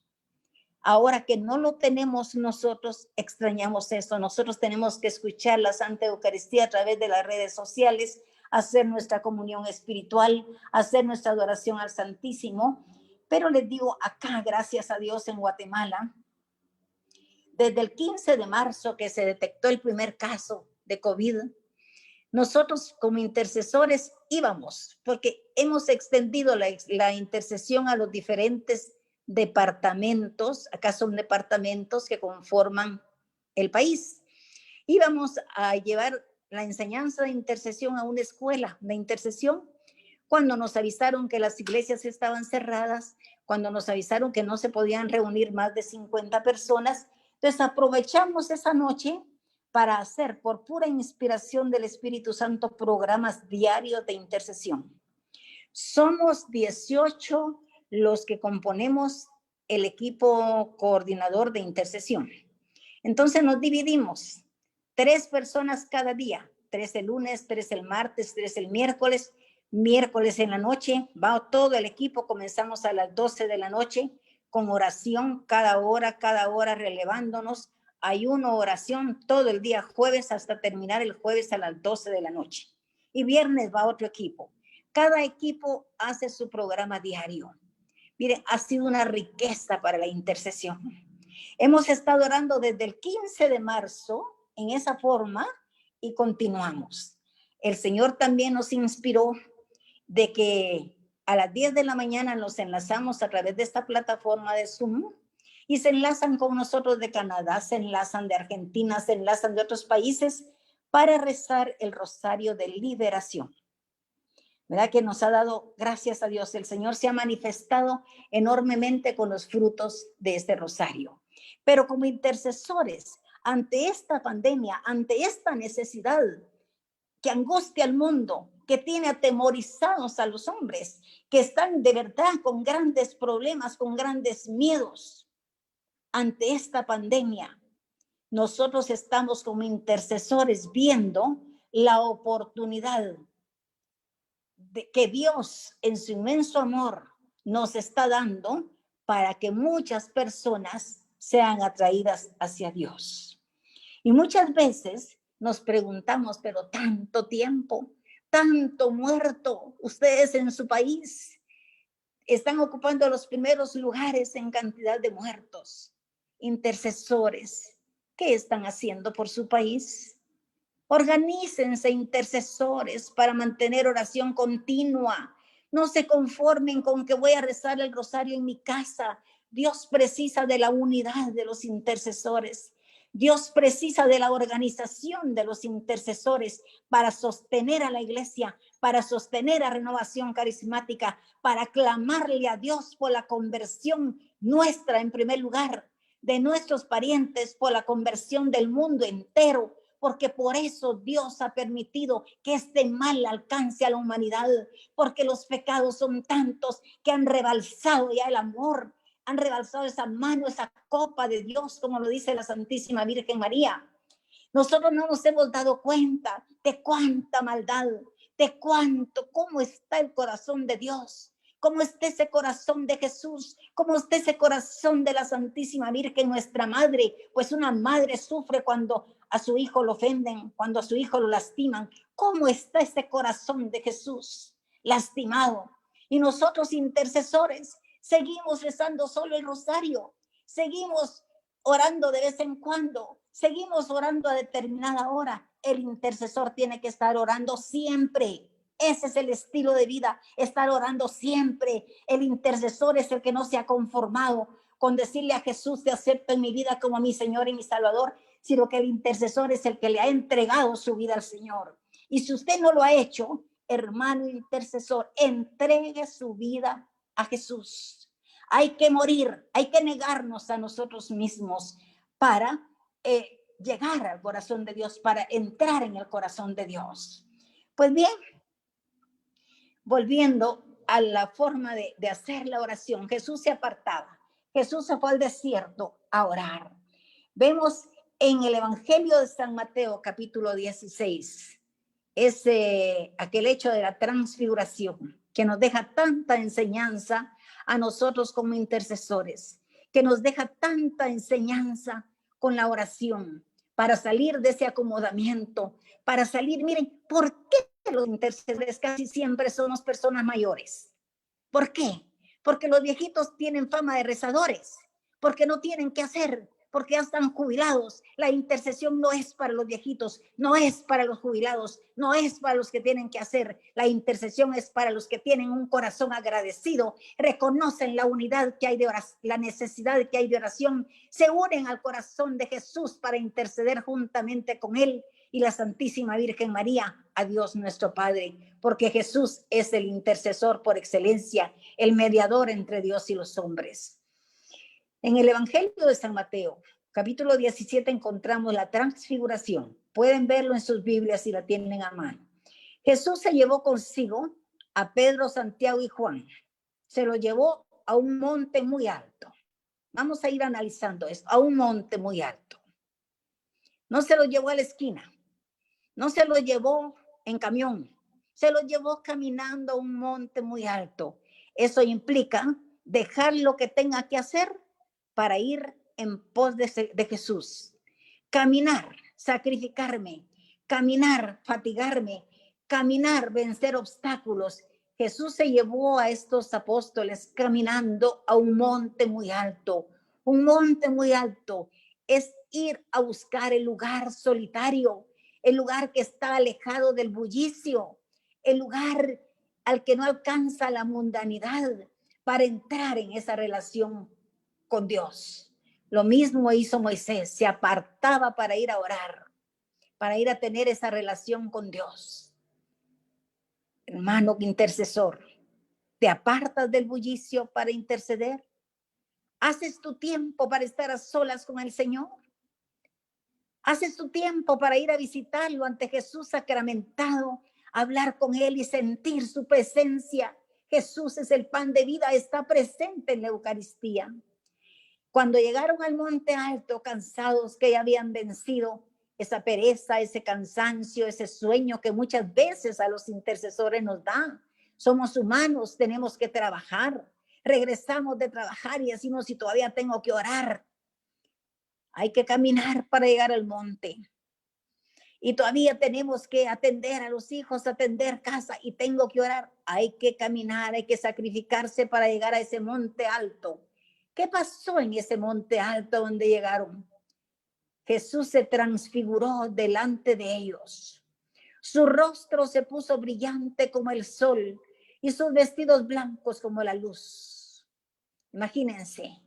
Ahora que no lo tenemos nosotros, extrañamos eso. Nosotros tenemos que escuchar la Santa Eucaristía a través de las redes sociales, hacer nuestra comunión espiritual, hacer nuestra adoración al Santísimo. Pero les digo, acá, gracias a Dios, en Guatemala, desde el 15 de marzo que se detectó el primer caso de COVID, nosotros como intercesores íbamos, porque hemos extendido la intercesión a los diferentes departamentos. Acá son departamentos que conforman el país. Íbamos a llevar la enseñanza de intercesión a una escuela de intercesión cuando nos avisaron que las iglesias estaban cerradas, cuando nos avisaron que no se podían reunir más de 50 personas. Entonces aprovechamos esa noche para hacer, por pura inspiración del Espíritu Santo, programas diarios de intercesión. Somos 18 los que componemos el equipo coordinador de intercesión. Entonces nos dividimos, 3 personas cada día, 3 el lunes, 3 el martes, 3 el miércoles. Miércoles en la noche va todo el equipo, comenzamos a las 12 de la noche con oración cada hora relevándonos. Ayuno, oración todo el día jueves hasta terminar el jueves a las 12 de la noche. Y viernes va otro equipo. Cada equipo hace su programa diario. Miren, ha sido una riqueza para la intercesión. Hemos estado orando desde el 15 de marzo en esa forma y continuamos. El Señor también nos inspiró de que a las 10 de la mañana nos enlazamos a través de esta plataforma de Zoom y se enlazan con nosotros de Canadá, se enlazan de Argentina, se enlazan de otros países para rezar el rosario de liberación. ¿Verdad? Que nos ha dado, gracias a Dios, el Señor se ha manifestado enormemente con los frutos de este rosario. Pero como intercesores, ante esta pandemia, ante esta necesidad que angustia al mundo, que tiene atemorizados a los hombres, que están de verdad con grandes problemas, con grandes miedos, ante esta pandemia, nosotros estamos como intercesores viendo la oportunidad que Dios en su inmenso amor nos está dando para que muchas personas sean atraídas hacia Dios. Y muchas veces nos preguntamos, pero tanto tiempo, tanto muerto, ustedes en su país están ocupando los primeros lugares en cantidad de muertos. Intercesores, ¿qué están haciendo por su país? Organícense, intercesores, para mantener oración continua. No se conformen con que voy a rezar el rosario en mi casa. Dios precisa de la unidad de los intercesores. Dios precisa de la organización de los intercesores para sostener a la iglesia, para sostener a Renovación Carismática, para clamarle a Dios por la conversión nuestra en primer lugar, de nuestros parientes, por la conversión del mundo entero, porque por eso Dios ha permitido que este mal alcance a la humanidad, porque los pecados son tantos que han rebalsado ya el amor, han rebalsado esa mano, esa copa de Dios, como lo dice la Santísima Virgen María. Nosotros no nos hemos dado cuenta de cuánta maldad, de cómo está el corazón de Dios, cómo está ese corazón de Jesús, cómo está ese corazón de la Santísima Virgen, nuestra madre. Pues una madre sufre cuando a su hijo lo ofenden, cuando a su hijo lo lastiman. ¿Cómo está ese corazón de Jesús lastimado? Y nosotros, intercesores, seguimos rezando solo el rosario, seguimos orando de vez en cuando, seguimos orando a determinada hora. El intercesor tiene que estar orando siempre. Ese es el estilo de vida, estar orando siempre. El intercesor es el que no se ha conformado con decirle a Jesús: te acepto en mi vida como mi Señor y mi Salvador, sino que el intercesor es el que le ha entregado su vida al Señor. Y si usted no lo ha hecho, hermano intercesor, entregue su vida a Jesús. Hay que morir, hay que negarnos a nosotros mismos para llegar al corazón de Dios, para entrar en el corazón de Dios. Pues bien, volviendo a la forma de hacer la oración, Jesús se apartaba. Jesús se fue al desierto a orar. Vemos en el Evangelio de San Mateo, capítulo 16, aquel hecho de la transfiguración, que nos deja tanta enseñanza a nosotros como intercesores, que nos deja tanta enseñanza con la oración, para salir de ese acomodamiento, para salir, miren, ¿por qué los intercesores casi siempre somos personas mayores? ¿Por qué? Porque los viejitos tienen fama de rezadores, porque no tienen qué hacer, porque ya están jubilados. La intercesión no es para los viejitos, no es para los jubilados, no es para los que tienen que hacer. La intercesión es para los que tienen un corazón agradecido, reconocen la unidad que hay de oración, la necesidad que hay de oración, se unen al corazón de Jesús para interceder juntamente con él y la Santísima Virgen María, a Dios nuestro Padre, porque Jesús es el intercesor por excelencia, el mediador entre Dios y los hombres. En el Evangelio de San Mateo, capítulo 17, encontramos la transfiguración. Pueden verlo en sus Biblias si la tienen a mano. Jesús se llevó consigo a Pedro, Santiago y Juan. Se lo llevó a un monte muy alto. Vamos a ir analizando esto, a un monte muy alto. No se lo llevó a la esquina, no se lo llevó en camión, se lo llevó caminando a un monte muy alto. Eso implica dejar lo que tenga que hacer para ir en pos de Jesús. Caminar, sacrificarme, caminar, fatigarme, caminar, vencer obstáculos. Jesús se llevó a estos apóstoles caminando a un monte muy alto. Un monte muy alto es ir a buscar el lugar solitario, el lugar que está alejado del bullicio, el lugar al que no alcanza la mundanidad, para entrar en esa relación con Dios. Lo mismo hizo Moisés, se apartaba para ir a orar, para ir a tener esa relación con Dios. Hermano intercesor, ¿te apartas del bullicio para interceder? ¿Haces tu tiempo para estar a solas con el Señor? ¿Haces tu tiempo para ir a visitarlo ante Jesús sacramentado, hablar con él y sentir su presencia? Jesús es el pan de vida, está presente en la Eucaristía. Cuando llegaron al monte alto, cansados, que ya habían vencido esa pereza, ese cansancio, ese sueño que muchas veces a los intercesores nos da. Somos humanos, tenemos que trabajar. Regresamos de trabajar y decimos, si todavía tengo que orar. Hay que caminar para llegar al monte. Y todavía tenemos que atender a los hijos, atender casa y tengo que orar. Hay que caminar, hay que sacrificarse para llegar a ese monte alto. ¿Qué pasó en ese monte alto donde llegaron? Jesús se transfiguró delante de ellos. Su rostro se puso brillante como el sol y sus vestidos blancos como la luz. Imagínense,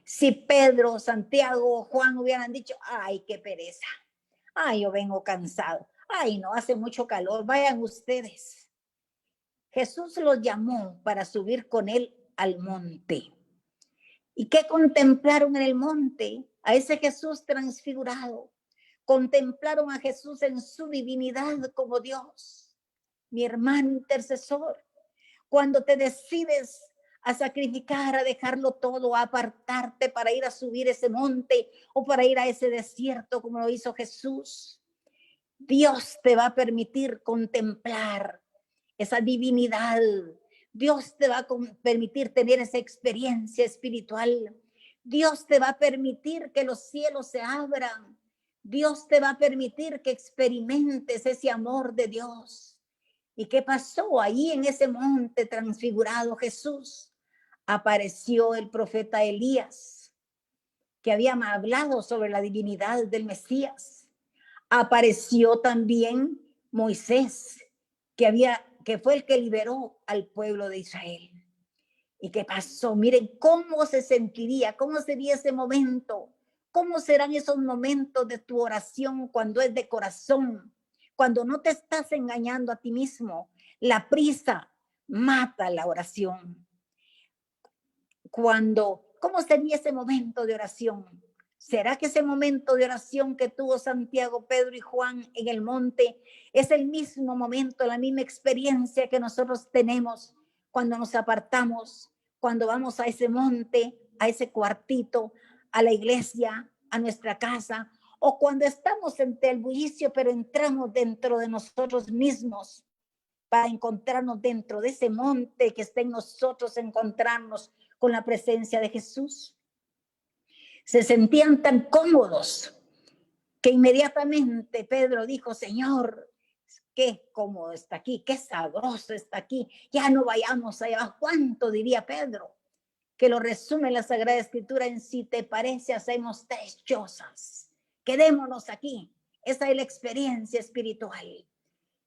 si Pedro, Santiago o Juan hubieran dicho, ay, qué pereza, ay, yo vengo cansado, ay, no, hace mucho calor, vayan ustedes. Jesús los llamó para subir con él al monte. ¿Y qué contemplaron en el monte? A ese Jesús transfigurado. Contemplaron a Jesús en su divinidad como Dios. Mi hermano intercesor, cuando te decides a sacrificar, a dejarlo todo, a apartarte para ir a subir ese monte o para ir a ese desierto como lo hizo Jesús, Dios te va a permitir contemplar esa divinidad. Dios te va a permitir tener esa experiencia espiritual. Dios te va a permitir que los cielos se abran. Dios te va a permitir que experimentes ese amor de Dios. ¿Y qué pasó ahí en ese monte transfigurado Jesús? Apareció el profeta Elías, que había hablado sobre la divinidad del Mesías. Apareció también Moisés, que fue el que liberó al pueblo de Israel. ¿Y qué pasó? Miren cómo se sentiría, cómo sería ese momento, cómo serán esos momentos de tu oración cuando es de corazón, cuando no te estás engañando a ti mismo. La prisa mata la oración. ¿Cómo sería ese momento de oración? ¿Será que ese momento de oración que tuvo Santiago, Pedro y Juan en el monte es el mismo momento, la misma experiencia que nosotros tenemos cuando nos apartamos, cuando vamos a ese monte, a ese cuartito, a la iglesia, a nuestra casa, o cuando estamos entre el bullicio, pero entramos dentro de nosotros mismos para encontrarnos dentro de ese monte que está en nosotros, encontrarnos con la presencia de Jesús? Se sentían tan cómodos que inmediatamente Pedro dijo: Señor, qué cómodo está aquí, qué sabroso está aquí, ya no vayamos allá abajo. ¿Cuánto diría Pedro? Que lo resume la Sagrada Escritura en: si te parece, hacemos 3 chozas, quedémonos aquí. Esa es la experiencia espiritual.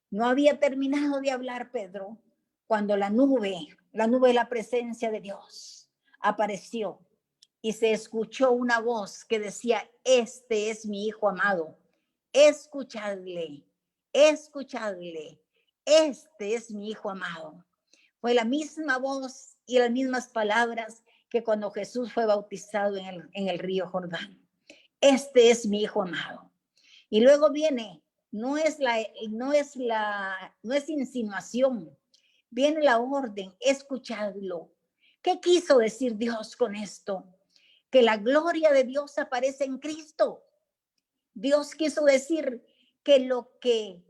No había terminado de hablar Pedro cuando la nube de la presencia de Dios apareció y se escuchó una voz que decía: este es mi Hijo amado, escuchadle, escuchadle, este es mi Hijo amado. Fue la misma voz y las mismas palabras que cuando Jesús fue bautizado en el río Jordán. Este es mi Hijo amado. Y luego viene, no es insinuación, viene la orden: escuchadlo. ¿Qué quiso decir Dios con esto? Que la gloria de Dios aparece en Cristo. Dios quiso decir que lo que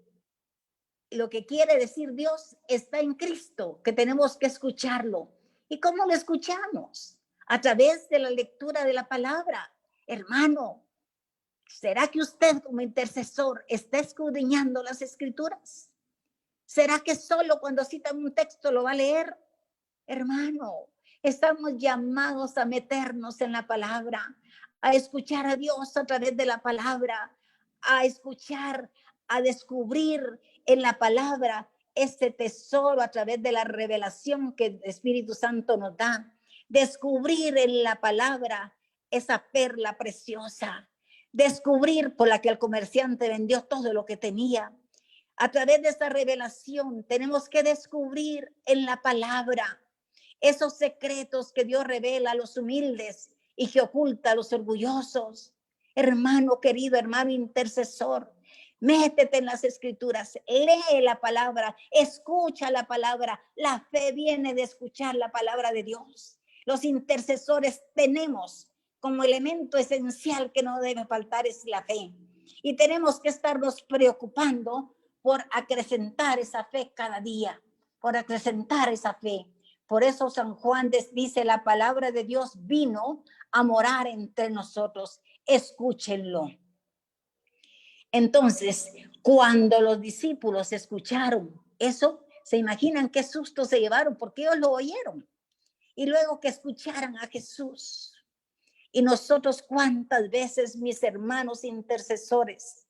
quiere decir Dios está en Cristo, que tenemos que escucharlo. ¿Y cómo lo escuchamos? A través de la lectura de la palabra. Hermano, ¿será que usted como intercesor está escudriñando las Escrituras? ¿Será que solo cuando citan un texto lo va a leer? Hermano, estamos llamados a meternos en la palabra, a escuchar a Dios a través de la palabra, a escuchar, a descubrir en la palabra ese tesoro a través de la revelación que el Espíritu Santo nos da. Descubrir en la palabra esa perla preciosa. Descubrir por la que el comerciante vendió todo lo que tenía. A través de esta revelación tenemos que descubrir en la palabra esos secretos que Dios revela a los humildes y que oculta a los orgullosos. Hermano querido, hermano intercesor, métete en las Escrituras, lee la palabra, escucha la palabra. La fe viene de escuchar la palabra de Dios. Los intercesores tenemos como elemento esencial que no debe faltar es la fe. Y tenemos que estarnos preocupando por acrecentar esa fe cada día, por acrecentar esa fe. Por eso San Juan dice: la palabra de Dios vino a morar entre nosotros. Escúchenlo. Entonces, cuando los discípulos escucharon eso, se imaginan qué susto se llevaron, porque ellos lo oyeron. Y luego que escucharan a Jesús. Y nosotros, ¿cuántas veces, mis hermanos intercesores,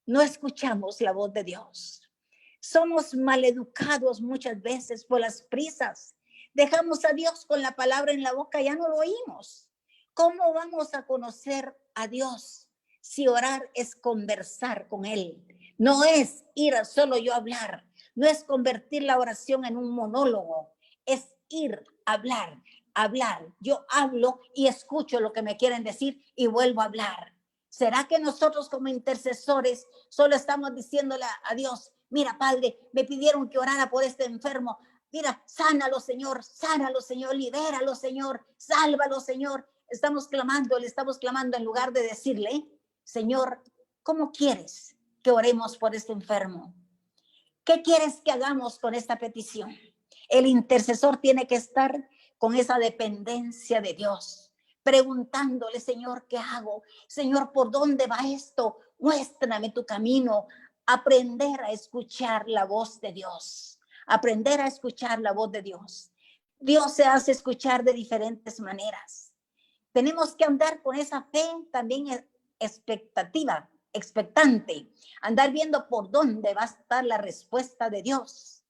no escuchamos la voz de Dios? Somos maleducados muchas veces por las prisas. Dejamos a Dios con la palabra en la boca, ya no lo oímos. ¿Cómo vamos a conocer a Dios si orar es conversar con Él? No es ir a solo yo hablar, no es convertir la oración en un monólogo, es ir a hablar. Yo hablo y escucho lo que me quieren decir y vuelvo a hablar. ¿Será que nosotros como intercesores solo estamos diciéndole a Dios: mira, Padre, me pidieron que orara por este enfermo, mira, sánalo, Señor, libéralo, Señor, sálvalo, Señor? Estamos clamando en lugar de decirle: Señor, ¿cómo quieres que oremos por este enfermo? ¿Qué quieres que hagamos con esta petición? El intercesor tiene que estar con esa dependencia de Dios, preguntándole: Señor, ¿qué hago? Señor, ¿por dónde va esto? Muéstrame tu camino. Aprender a escuchar la voz de Dios. Aprender a escuchar la voz de Dios. Dios se hace escuchar de diferentes maneras. Tenemos que andar con esa fe también expectante. Andar viendo por dónde va a estar la respuesta de Dios.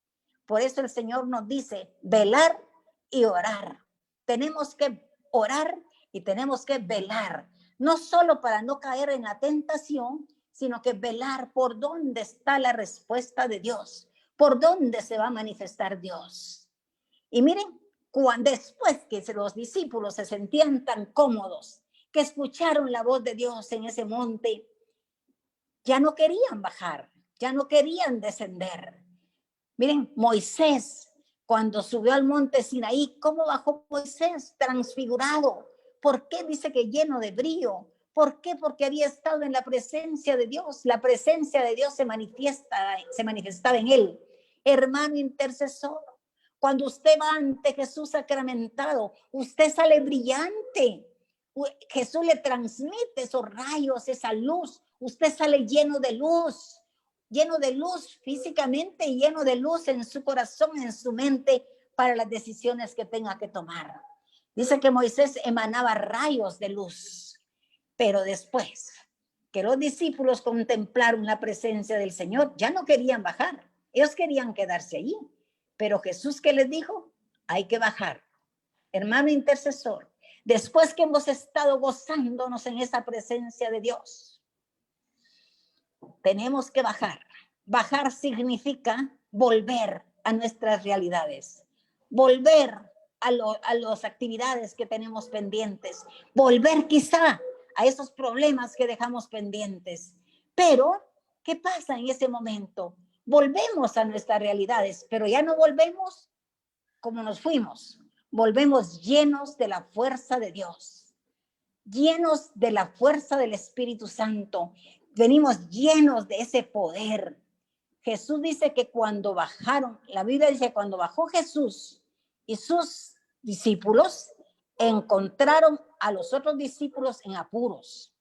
Por eso el Señor nos dice: velar y orar. Tenemos que orar y tenemos que velar, no solo para no caer en la tentación, sino que velar por dónde está la respuesta de Dios, por dónde se va a manifestar Dios. Y miren, después que los discípulos se sentían tan cómodos, que escucharon la voz de Dios en ese monte, ya no querían bajar, ya no querían descender. Miren, Moisés, cuando subió al monte Sinaí, ¿cómo bajó Moisés? Transfigurado. ¿Por qué dice que lleno de brío? ¿Por qué? Porque había estado en la presencia de Dios. La presencia de Dios se manifestaba en él. Hermano intercesor, cuando usted va ante Jesús sacramentado, usted sale brillante. Jesús le transmite esos rayos, esa luz. Usted sale lleno de luz físicamente y lleno de luz en su corazón, en su mente, para las decisiones que tenga que tomar. Dice que Moisés emanaba rayos de luz, pero después que los discípulos contemplaron la presencia del Señor, ya no querían bajar, ellos querían quedarse allí, pero Jesús, ¿qué les dijo? Hay que bajar. Hermano intercesor, después que hemos estado gozándonos en esa presencia de Dios, tenemos que bajar. Bajar significa volver a nuestras realidades, volver a las actividades que tenemos pendientes, volver quizá a esos problemas que dejamos pendientes. Pero, ¿qué pasa en ese momento? Volvemos a nuestras realidades, pero ya no volvemos como nos fuimos. Volvemos llenos de la fuerza de Dios, llenos de la fuerza del Espíritu Santo. Venimos llenos de ese poder. Jesús dice que cuando bajaron, la Biblia dice, cuando bajó Jesús y sus discípulos, encontraron a los otros discípulos en apuros.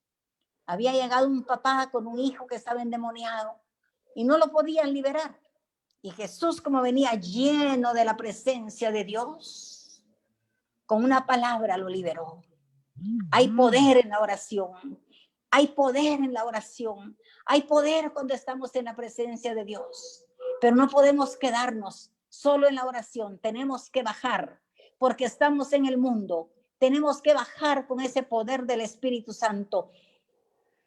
Había llegado un papá con un hijo que estaba endemoniado y no lo podían liberar. Y Jesús, como venía lleno de la presencia de Dios, con una palabra lo liberó. Hay poder en la oración. Hay poder en la oración. Hay poder cuando estamos en la presencia de Dios. Pero no podemos quedarnos solo en la oración. Tenemos que bajar porque estamos en el mundo. Tenemos que bajar con ese poder del Espíritu Santo.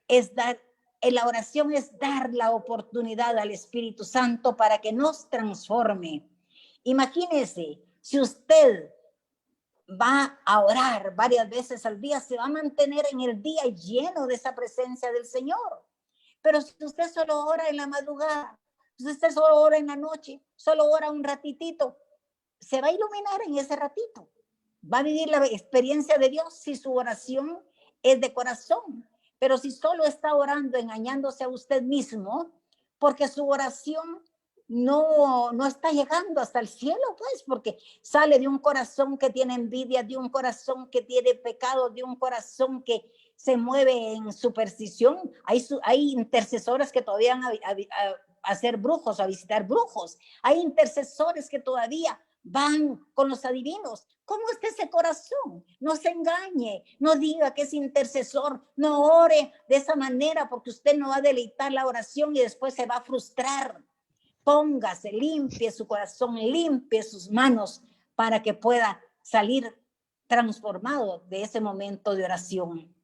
En la oración es dar la oportunidad al Espíritu Santo para que nos transforme. Imagínese, si usted va a orar varias veces al día, se va a mantener en el día lleno de esa presencia del Señor. Pero si usted solo ora en la madrugada, si usted solo ora en la noche, solo ora un ratitito, se va a iluminar en ese ratito. Va a vivir la experiencia de Dios si su oración es de corazón. Pero si solo está orando, engañándose a usted mismo, porque su oración no está llegando hasta el cielo, pues, porque sale de un corazón que tiene envidia, de un corazón que tiene pecado, de un corazón que se mueve en superstición. Hay intercesores que todavía van a hacer brujos, a visitar brujos. Hay intercesores que todavía van con los adivinos. ¿Cómo está ese corazón? No se engañe, no diga que es intercesor, no ore de esa manera porque usted no va a deleitar la oración y después se va a frustrar. Póngase, limpie su corazón, limpie sus manos para que pueda salir transformado de ese momento de oración.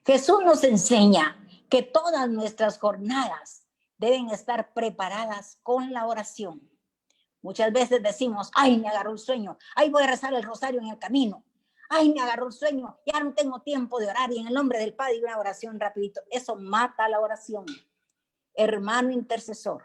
Jesús nos enseña que todas nuestras jornadas deben estar preparadas con la oración. Muchas veces decimos, ay, me agarró el sueño, ay, voy a rezar el rosario en el camino, ay, me agarró el sueño, ya no tengo tiempo de orar y en el nombre del Padre una oración rapidito. Eso mata la oración. Hermano intercesor,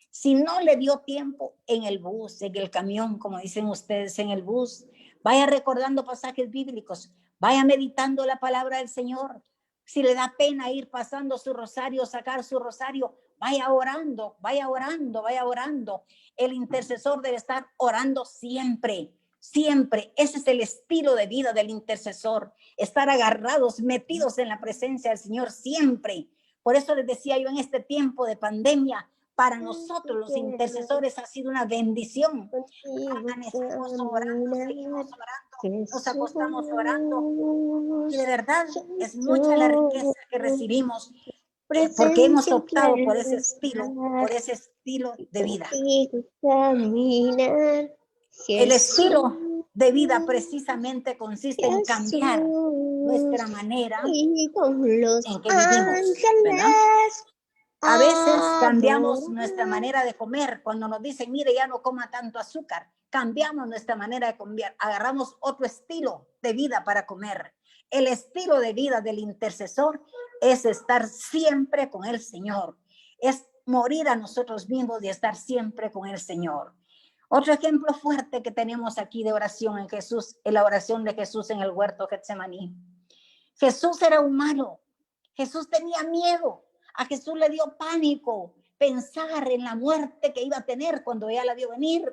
si no le dio tiempo en el bus, en el camión, como dicen ustedes, en el bus, vaya recordando pasajes bíblicos, vaya meditando la palabra del Señor. Si le da pena ir pasando su rosario, sacar su rosario, vaya orando, vaya orando, vaya orando. El intercesor debe estar orando siempre, siempre. Ese es el estilo de vida del intercesor, estar agarrados, metidos en la presencia del Señor siempre. Por eso les decía yo en este tiempo de pandemia, para nosotros los intercesores ha sido una bendición. Amanecemos orando, seguimos orando, nos acostamos orando y de verdad es mucha la riqueza que recibimos porque hemos optado por ese estilo de vida. El estilo de vida precisamente consiste en cambiar nuestra manera en que vivimos, ¿verdad? A veces cambiamos nuestra manera de comer. Cuando nos dicen, mire, ya no coma tanto azúcar, cambiamos nuestra manera de comer, agarramos otro estilo de vida para comer. El estilo de vida del intercesor es estar siempre con el Señor, es morir a nosotros mismos y estar siempre con el Señor. Otro ejemplo fuerte que tenemos aquí de oración en Jesús, en la oración de Jesús en el huerto de Getsemaní. Jesús era humano, Jesús tenía miedo, a Jesús le dio pánico pensar en la muerte que iba a tener cuando ella la vio venir,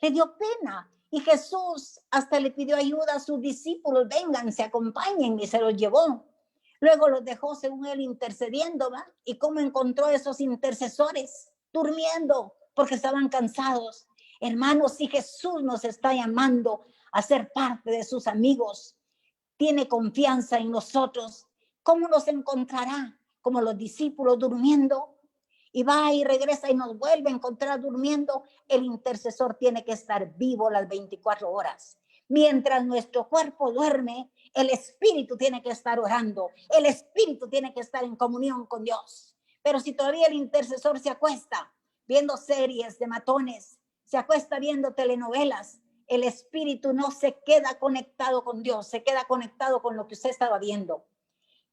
le dio pena. Y Jesús hasta le pidió ayuda a sus discípulos, vengan, se acompañen, y se los llevó. Luego los dejó, según él, intercediendo, ¿va? ¿Y cómo encontró esos intercesores? Durmiendo, porque estaban cansados. Hermanos, si Jesús nos está llamando a ser parte de sus amigos, tiene confianza en nosotros, ¿cómo nos encontrará? Como los discípulos durmiendo, y va y regresa y nos vuelve a encontrar durmiendo. El intercesor tiene que estar vivo las 24 horas. Mientras nuestro cuerpo duerme, el espíritu tiene que estar orando, el espíritu tiene que estar en comunión con Dios. Pero si todavía el intercesor se acuesta viendo series de matones, se acuesta viendo telenovelas, el espíritu no se queda conectado con Dios, se queda conectado con lo que usted estaba viendo.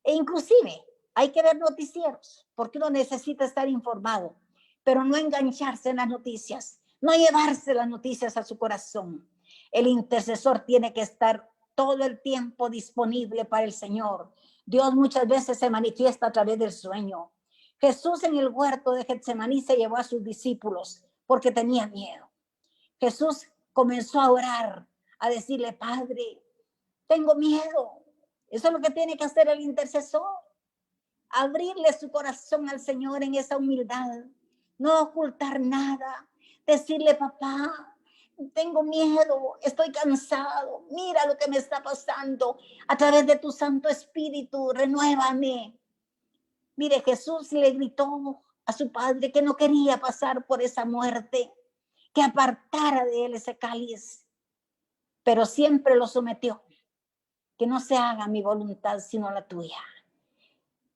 E inclusive hay que ver noticieros, porque uno necesita estar informado, pero no engancharse en las noticias, no llevarse las noticias a su corazón. El intercesor tiene que estar todo el tiempo disponible para el Señor. Dios muchas veces se manifiesta a través del sueño. Jesús en el huerto de Getsemaní se llevó a sus discípulos porque tenía miedo. Jesús comenzó a orar, a decirle, Padre, tengo miedo. Eso es lo que tiene que hacer el intercesor. Abrirle su corazón al Señor en esa humildad. No ocultar nada. Decirle, papá, tengo miedo, estoy cansado. Mira lo que me está pasando. A través de tu Santo Espíritu, renuévame. Mire, Jesús le gritó a su padre que no quería pasar por esa muerte, que apartara de él ese cáliz, pero siempre lo sometió. Que no se haga mi voluntad sino la tuya.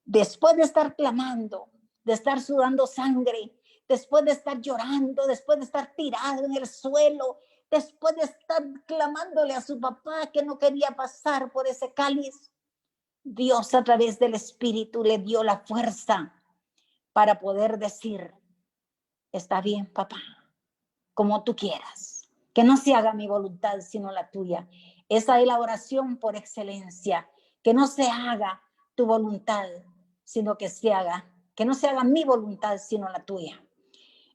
Después de estar clamando, de estar sudando sangre, después de estar llorando, después de estar tirado en el suelo, después de estar clamándole a su papá que no quería pasar por ese cáliz, Dios a través del Espíritu le dio la fuerza para poder decir, está bien, papá, como tú quieras, que no se haga mi voluntad sino la tuya. Esa es la oración por excelencia, que no se haga tu voluntad, sino que no se haga mi voluntad, sino la tuya.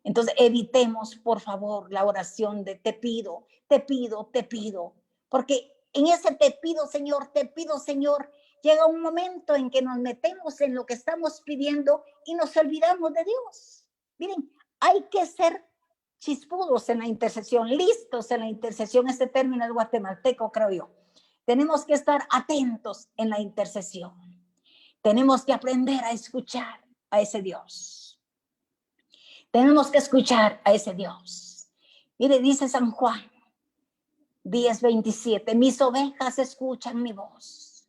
Entonces evitemos, por favor, la oración de te pido, te pido, te pido, porque en ese te pido, Señor, llega un momento en que nos metemos en lo que estamos pidiendo y nos olvidamos de Dios. Miren, hay que ser chispudos en la intercesión, listos en la intercesión. Este término es guatemalteco, creo yo. Tenemos que estar atentos en la intercesión. Tenemos que aprender a escuchar a ese Dios. Tenemos que escuchar a ese Dios. Mire, dice San Juan 10:27, mis ovejas escuchan mi voz.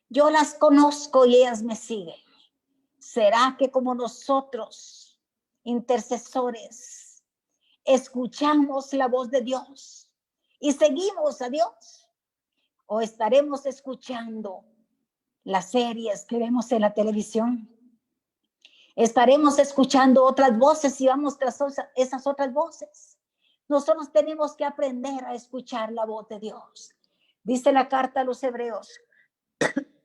Yo las conozco y ellas me siguen. ¿Será que como nosotros, intercesores, escuchamos la voz de Dios y seguimos a Dios? ¿O estaremos escuchando las series que vemos en la televisión? Estaremos escuchando otras voces y vamos tras esas otras voces. Nosotros tenemos que aprender a escuchar la voz de Dios. Dice la carta a los Hebreos,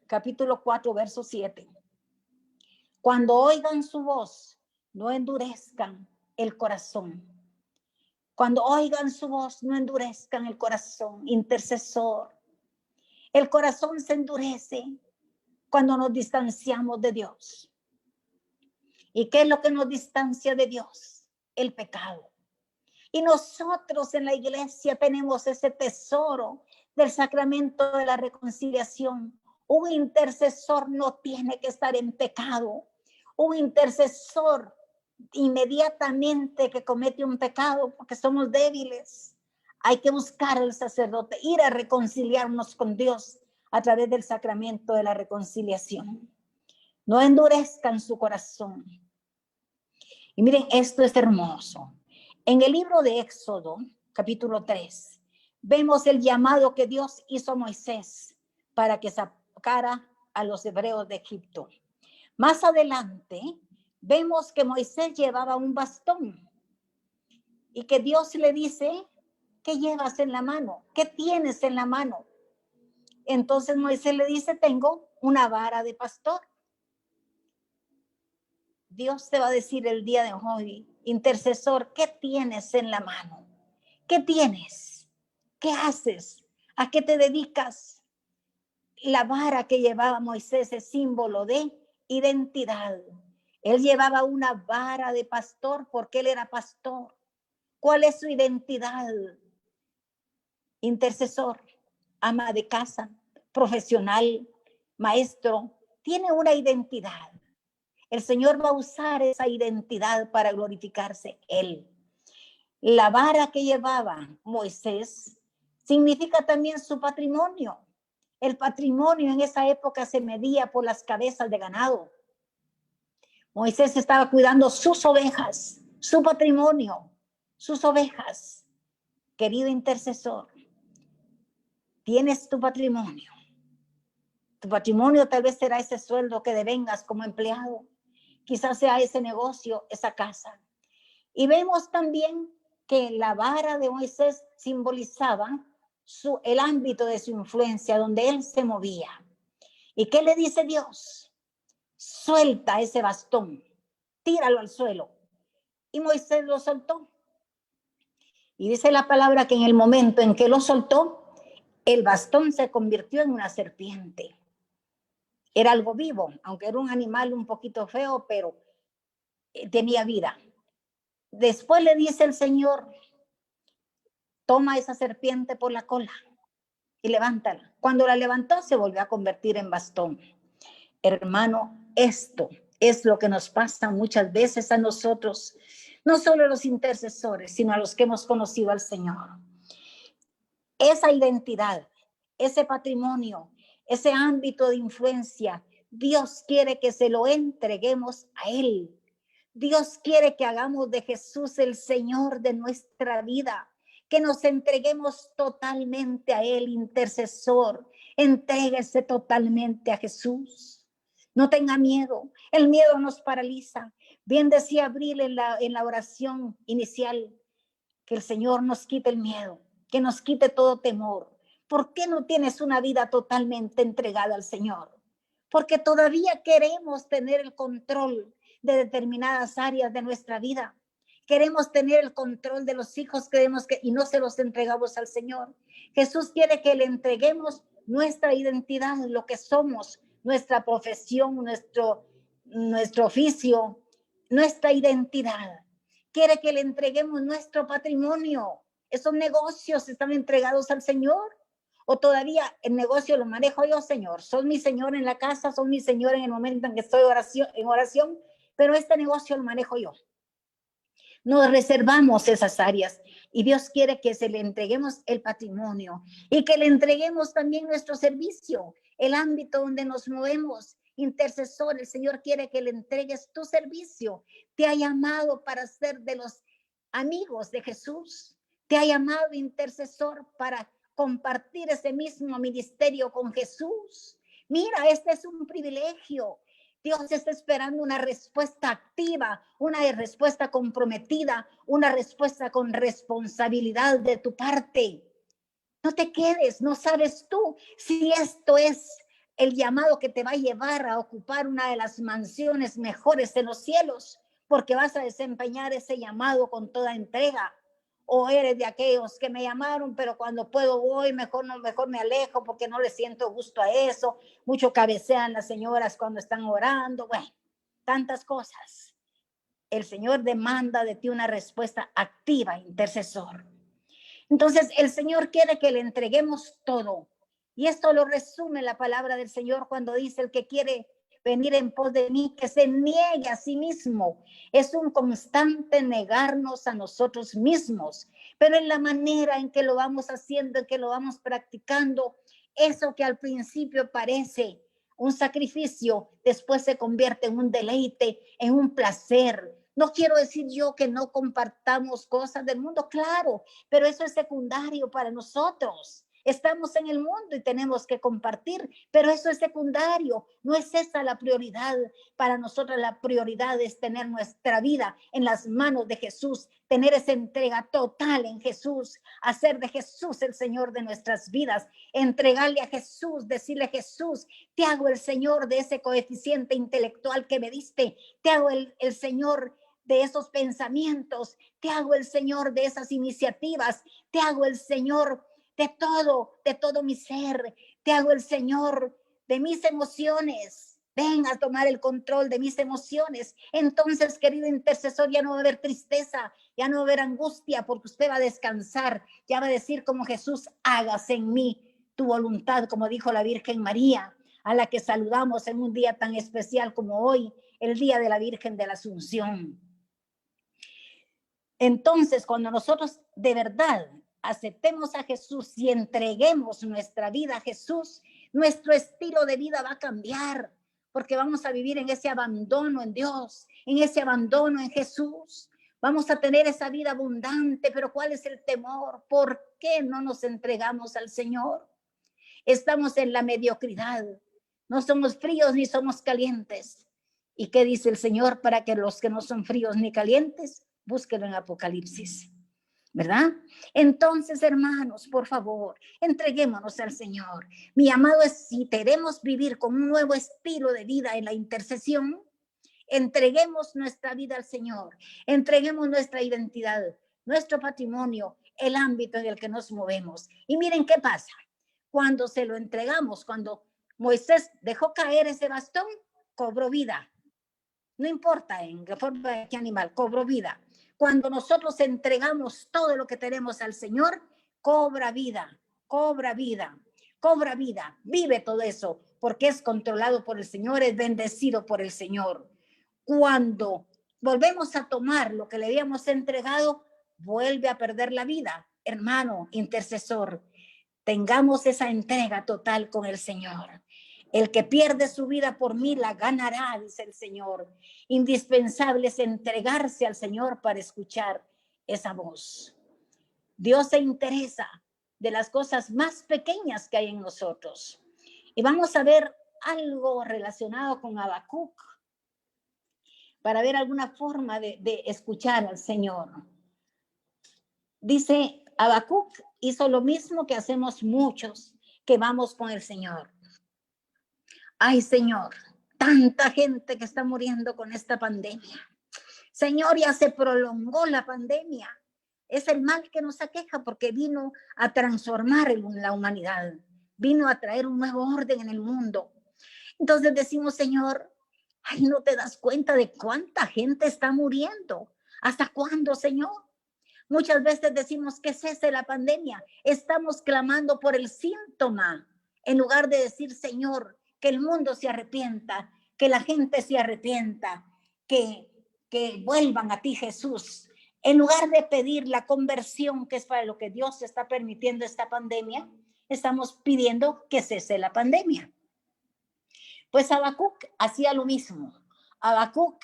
capítulo 4, verso 7. Cuando oigan su voz, no endurezcan el corazón. Cuando oigan su voz, no endurezcan el corazón. Intercesor. El corazón se endurece cuando nos distanciamos de Dios. ¿Y qué es lo que nos distancia de Dios? El pecado. Y nosotros en la iglesia tenemos ese tesoro del sacramento de la reconciliación. Un intercesor no tiene que estar en pecado. Un intercesor inmediatamente que comete un pecado, porque somos débiles, Hay que buscar al sacerdote, ir a reconciliarnos con Dios a través del sacramento de la reconciliación. No endurezcan su corazón. Y miren, esto es hermoso. En el libro de Éxodo, capítulo 3, vemos el llamado que Dios hizo a Moisés para que sacara a los hebreos de Egipto. Más adelante, vemos que Moisés llevaba un bastón y que Dios le dice, ¿qué llevas en la mano? ¿Qué tienes en la mano? Entonces Moisés le dice, tengo una vara de pastor. Dios te va a decir el día de hoy, intercesor, ¿qué tienes en la mano? ¿Qué tienes? ¿Qué haces? ¿A qué te dedicas? La vara que llevaba Moisés es símbolo de identidad. Él llevaba una vara de pastor porque él era pastor. ¿Cuál es su identidad? Intercesor, ama de casa, profesional, maestro. Tiene una identidad. El Señor va a usar esa identidad para glorificarse Él. La vara que llevaba Moisés significa también su patrimonio. El patrimonio en esa época se medía por las cabezas de ganado. Moisés estaba cuidando sus ovejas, su patrimonio, sus ovejas. Querido intercesor, tienes tu patrimonio. Tu patrimonio tal vez será ese sueldo que devengas como empleado. Quizás sea ese negocio, esa casa. Y vemos también que la vara de Moisés simbolizaba el ámbito de su influencia, donde él se movía. ¿Y qué le dice Dios? Suelta ese bastón, tíralo al suelo. Y Moisés lo soltó. Y dice la palabra que en el momento en que lo soltó, el bastón se convirtió en una serpiente. Era algo vivo, aunque era un animal un poquito feo, pero tenía vida. Después le dice el Señor, toma esa serpiente por la cola y levántala. Cuando la levantó, se volvió a convertir en bastón. Hermano, esto es lo que nos pasa muchas veces a nosotros, no solo a los intercesores, sino a los que hemos conocido al Señor. Esa identidad, ese patrimonio, ese ámbito de influencia, Dios quiere que se lo entreguemos a Él. Dios quiere que hagamos de Jesús el Señor de nuestra vida, que nos entreguemos totalmente a Él, intercesor. Entréguese totalmente a Jesús. No tenga miedo, el miedo nos paraliza. Bien decía Abril en la oración inicial, que el Señor nos quite el miedo, que nos quite todo temor. ¿Por qué no tienes una vida totalmente entregada al Señor? Porque todavía queremos tener el control de determinadas áreas de nuestra vida. Queremos tener el control de los hijos y no se los entregamos al Señor. Jesús quiere que le entreguemos nuestra identidad, lo que somos, nuestra profesión, nuestro oficio, nuestra identidad. Quiere que le entreguemos nuestro patrimonio. Esos negocios están entregados al Señor. O todavía el negocio lo manejo yo, Señor. Son mi Señor en la casa, son mi Señor en el momento en que estoy en oración, pero este negocio lo manejo yo. Nos reservamos esas áreas y Dios quiere que se le entreguemos el patrimonio y que le entreguemos también nuestro servicio, el ámbito donde nos movemos. Intercesor, el Señor quiere que le entregues tu servicio. Te ha llamado para ser de los amigos de Jesús. Te ha llamado intercesor para compartir ese mismo ministerio con Jesús. Mira, este es un privilegio. Dios está esperando una respuesta activa, una respuesta comprometida, una respuesta con responsabilidad de tu parte. No te quedes, no sabes tú si esto es el llamado que te va a llevar a ocupar una de las mansiones mejores en los cielos, porque vas a desempeñar ese llamado con toda entrega. O eres de aquellos que me llamaron, pero cuando puedo voy, mejor me alejo porque no le siento gusto a eso. Mucho cabecean las señoras cuando están orando. Bueno, tantas cosas. El Señor demanda de ti una respuesta activa, intercesor. Entonces, el Señor quiere que le entreguemos todo. Y esto lo resume la palabra del Señor cuando dice: el que quiere venir en pos de mí, que se niegue a sí mismo. Es un constante negarnos a nosotros mismos, pero en la manera en que lo vamos haciendo, en que lo vamos practicando, eso que al principio parece un sacrificio, después se convierte en un deleite, en un placer. No quiero decir yo que no compartamos cosas del mundo, claro, pero eso es secundario para nosotros. Estamos en el mundo y tenemos que compartir, pero eso es secundario, no es esa la prioridad. Para nosotros la prioridad es tener nuestra vida en las manos de Jesús, tener esa entrega total en Jesús, hacer de Jesús el Señor de nuestras vidas, entregarle a Jesús, decirle: Jesús, te hago el Señor de ese coeficiente intelectual que me diste, te hago el Señor de esos pensamientos, te hago el Señor de esas iniciativas, te hago el Señor de todo mi ser, te hago el Señor de mis emociones. Ven a tomar el control de mis emociones. Entonces, querido intercesor, ya no va a haber tristeza, ya no va a haber angustia, porque usted va a descansar, ya va a decir como Jesús: hágase en mí tu voluntad, como dijo la Virgen María, a la que saludamos en un día tan especial como hoy, el día de la Virgen de la Asunción. Entonces, cuando nosotros de verdad aceptemos a Jesús y entreguemos nuestra vida a Jesús, nuestro estilo de vida va a cambiar, porque vamos a vivir en ese abandono en Dios, en ese abandono en Jesús. Vamos a tener esa vida abundante, pero ¿cuál es el temor? ¿Por qué no nos entregamos al Señor? Estamos en la mediocridad, no somos fríos ni somos calientes. ¿Y qué dice el Señor? Para que los que no son fríos ni calientes, búsquenlo en Apocalipsis, ¿verdad? Entonces, hermanos, por favor, entreguémonos al Señor. Mi amado, si queremos vivir con un nuevo estilo de vida en la intercesión, entreguemos nuestra vida al Señor, entreguemos nuestra identidad, nuestro patrimonio, el ámbito en el que nos movemos. Y miren qué pasa. Cuando se lo entregamos, cuando Moisés dejó caer ese bastón, cobró vida. No importa en qué forma de qué animal, cobró vida. Cuando nosotros entregamos todo lo que tenemos al Señor, cobra vida, cobra vida, cobra vida. Vive todo eso, porque es controlado por el Señor, es bendecido por el Señor. Cuando volvemos a tomar lo que le habíamos entregado, vuelve a perder la vida. Hermano, intercesor, tengamos esa entrega total con el Señor. El que pierde su vida por mí la ganará, dice el Señor. Indispensable es entregarse al Señor para escuchar esa voz. Dios se interesa de las cosas más pequeñas que hay en nosotros. Y vamos a ver algo relacionado con Habacuc, para ver alguna forma de escuchar al Señor. Dice, Habacuc hizo lo mismo que hacemos muchos que vamos con el Señor. Ay, Señor, tanta gente que está muriendo con esta pandemia. Señor, ya se prolongó la pandemia. Es el mal que nos aqueja porque vino a transformar la humanidad. Vino a traer un nuevo orden en el mundo. Entonces decimos, Señor, ay, ¿no te das cuenta de cuánta gente está muriendo? ¿Hasta cuándo, Señor? Muchas veces decimos que cese la pandemia. Estamos clamando por el síntoma en lugar de decir, Señor, que el mundo se arrepienta, que la gente se arrepienta, que vuelvan a ti, Jesús. En lugar de pedir la conversión, que es para lo que Dios está permitiendo esta pandemia, estamos pidiendo que cese la pandemia. Pues Habacuc hacía lo mismo. Habacuc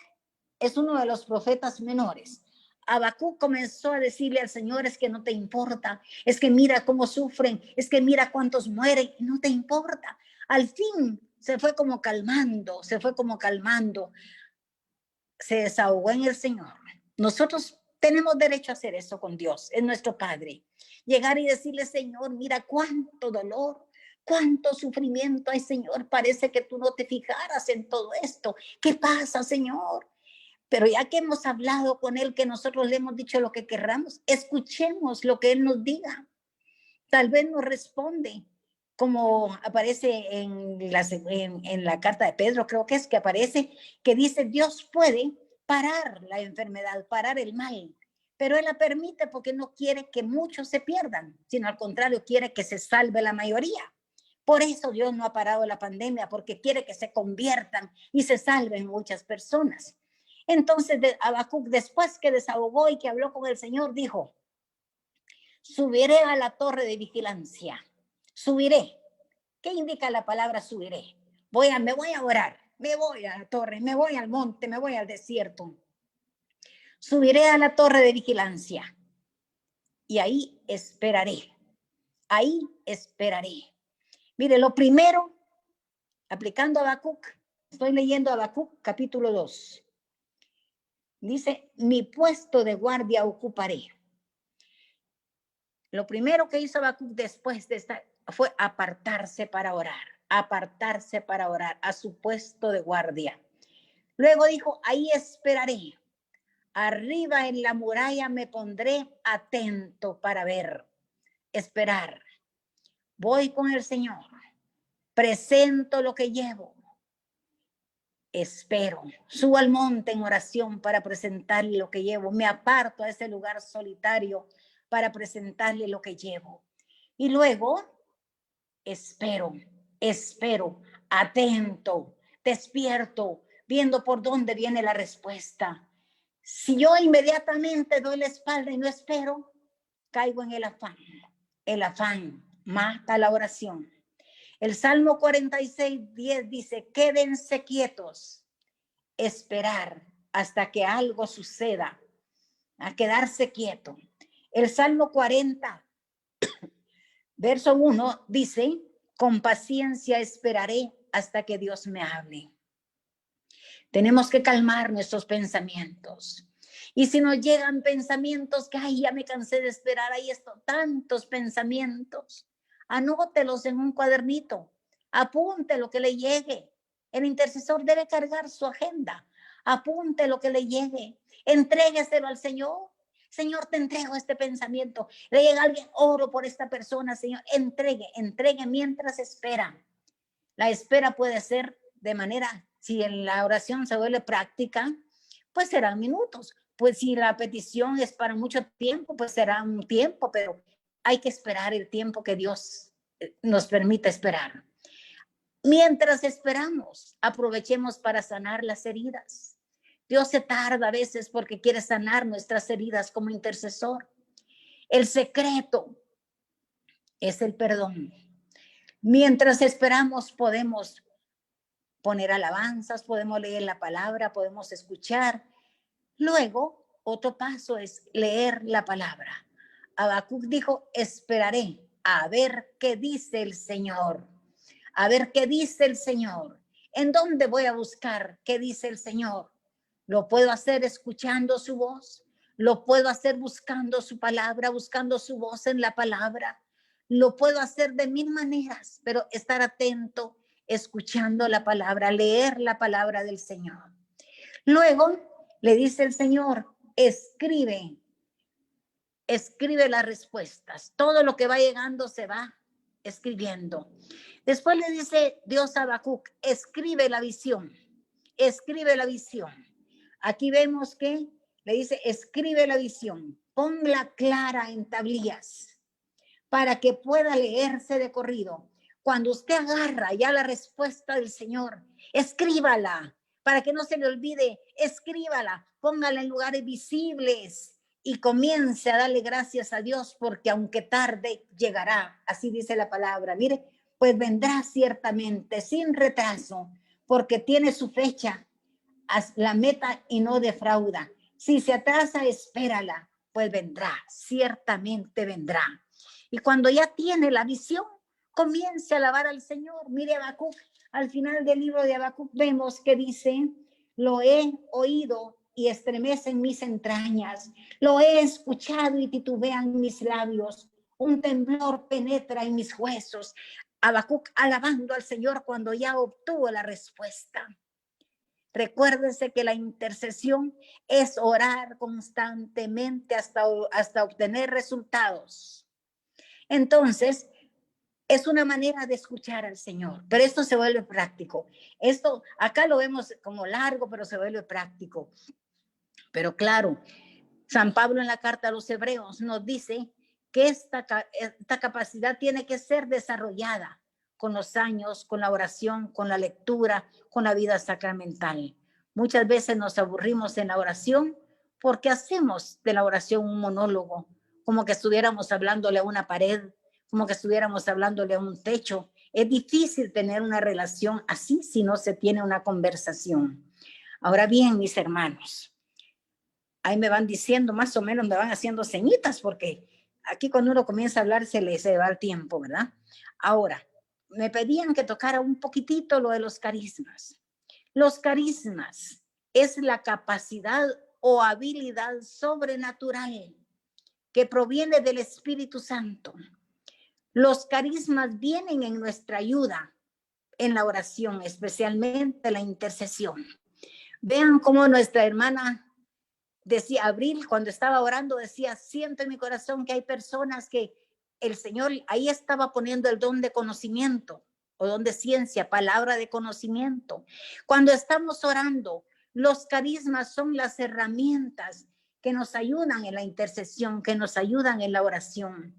es uno de los profetas menores. Habacuc comenzó a decirle al Señor, es que no te importa, es que mira cómo sufren, es que mira cuántos mueren, y no te importa. Al fin se fue como calmando, se desahogó en el Señor. Nosotros tenemos derecho a hacer eso con Dios, es nuestro Padre. Llegar y decirle, Señor, mira cuánto dolor, cuánto sufrimiento hay, Señor, parece que tú no te fijaras en todo esto. ¿Qué pasa, Señor? Pero ya que hemos hablado con Él, que nosotros le hemos dicho lo que querramos, escuchemos lo que Él nos diga. Tal vez nos responde, como aparece en la carta de Pedro, creo que es que aparece, que dice, Dios puede parar la enfermedad, parar el mal, pero Él la permite porque no quiere que muchos se pierdan, sino al contrario, quiere que se salve la mayoría. Por eso Dios no ha parado la pandemia, porque quiere que se conviertan y se salven muchas personas. Entonces Habacuc, después que desahogó y que habló con el Señor, dijo, subiré a la torre de vigilancia. Subiré. ¿Qué indica la palabra subiré? Me voy a orar, me voy a la torre, me voy al monte, me voy al desierto. Subiré a la torre de vigilancia y ahí esperaré. Ahí esperaré. Mire, lo primero, aplicando Habacuc, estoy leyendo Habacuc capítulo 2. Dice, mi puesto de guardia ocuparé. Lo primero que hizo Habacuc después de esta fue apartarse para orar a su puesto de guardia. Luego dijo, ahí esperaré. Arriba en la muralla me pondré atento para ver, esperar. Voy con el Señor, presento lo que llevo, espero, subo al monte en oración para presentarle lo que llevo, me aparto a ese lugar solitario para presentarle lo que llevo. Y luego espero, atento, despierto, viendo por dónde viene la respuesta. Si yo inmediatamente doy la espalda y no espero, caigo en el afán. El afán mata la oración. El Salmo 46:10 dice, quédense quietos, esperar hasta que algo suceda, a quedarse quieto. El Salmo 40, verso 1 dice, con paciencia esperaré hasta que Dios me hable. Tenemos que calmar nuestros pensamientos. Y si nos llegan pensamientos que, ay, ya me cansé de esperar, ahí están tantos pensamientos, anótelos en un cuadernito, apunte lo que le llegue. El intercesor debe cargar su agenda, apunte lo que le llegue, entrégueselo al Señor. Señor, te entrego este pensamiento. Le llega a alguien, oro por esta persona, Señor, entregue mientras espera. La espera puede ser de manera, si en la oración se vuelve práctica, pues serán minutos. Pues si la petición es para mucho tiempo, pues será un tiempo, pero hay que esperar el tiempo que Dios nos permita esperar. Mientras esperamos, aprovechemos para sanar las heridas. Dios se tarda a veces porque quiere sanar nuestras heridas como intercesor. El secreto es el perdón. Mientras esperamos, podemos poner alabanzas, podemos leer la palabra, podemos escuchar. Luego, otro paso es leer la palabra. Habacuc dijo, esperaré a ver qué dice el Señor. A ver qué dice el Señor. ¿En dónde voy a buscar qué dice el Señor? Lo puedo hacer escuchando su voz. Lo puedo hacer buscando su palabra, buscando su voz en la palabra. Lo puedo hacer de mil maneras, pero estar atento, escuchando la palabra, leer la palabra del Señor. Luego le dice el Señor, escribe las respuestas. Todo lo que va llegando se va escribiendo. Después le dice Dios a Habacuc, escribe la visión. Escribe la visión. Aquí vemos que le dice, escribe la visión. Ponla clara en tablillas para que pueda leerse de corrido. Cuando usted agarra ya la respuesta del Señor, escríbala para que no se le olvide, escríbala, póngala en lugares visibles y comience a darle gracias a Dios porque aunque tarde llegará, así dice la palabra. Mire, pues vendrá ciertamente sin retraso porque tiene su fecha, la meta y no defrauda. Si se atrasa, espérala, pues vendrá, ciertamente vendrá. Y cuando ya tiene la visión, comience a alabar al Señor. Mire Habacuc, al final del libro de Habacuc vemos que dice, lo he oído y estremecen mis entrañas, lo he escuchado y titubean mis labios, un temblor penetra en mis huesos. Habacuc alabando al Señor cuando ya obtuvo la respuesta. Recuérdese que la intercesión es orar constantemente hasta obtener resultados. Entonces, es una manera de escuchar al Señor, pero esto se vuelve práctico. Esto acá lo vemos como largo, pero se vuelve práctico. Pero claro, San Pablo en la carta a los Hebreos nos dice que esta capacidad tiene que ser desarrollada con los años, con la oración, con la lectura, con la vida sacramental. Muchas veces nos aburrimos en la oración porque hacemos de la oración un monólogo, como que estuviéramos hablándole a una pared, como que estuviéramos hablándole a un techo. Es difícil tener una relación así si no se tiene una conversación. Ahora bien, mis hermanos, ahí me van diciendo, más o menos me van haciendo señitas, porque aquí cuando uno comienza a hablar se va el tiempo, ¿verdad? Ahora, me pedían que tocara un poquitito lo de los carismas. Los carismas es la capacidad o habilidad sobrenatural que proviene del Espíritu Santo. Los carismas vienen en nuestra ayuda en la oración, especialmente la intercesión. Vean cómo nuestra hermana decía, Abril, cuando estaba orando, decía, siento en mi corazón que hay personas que el Señor ahí estaba poniendo el don de conocimiento o don de ciencia, palabra de conocimiento. Cuando estamos orando, los carismas son las herramientas que nos ayudan en la intercesión, que nos ayudan en la oración.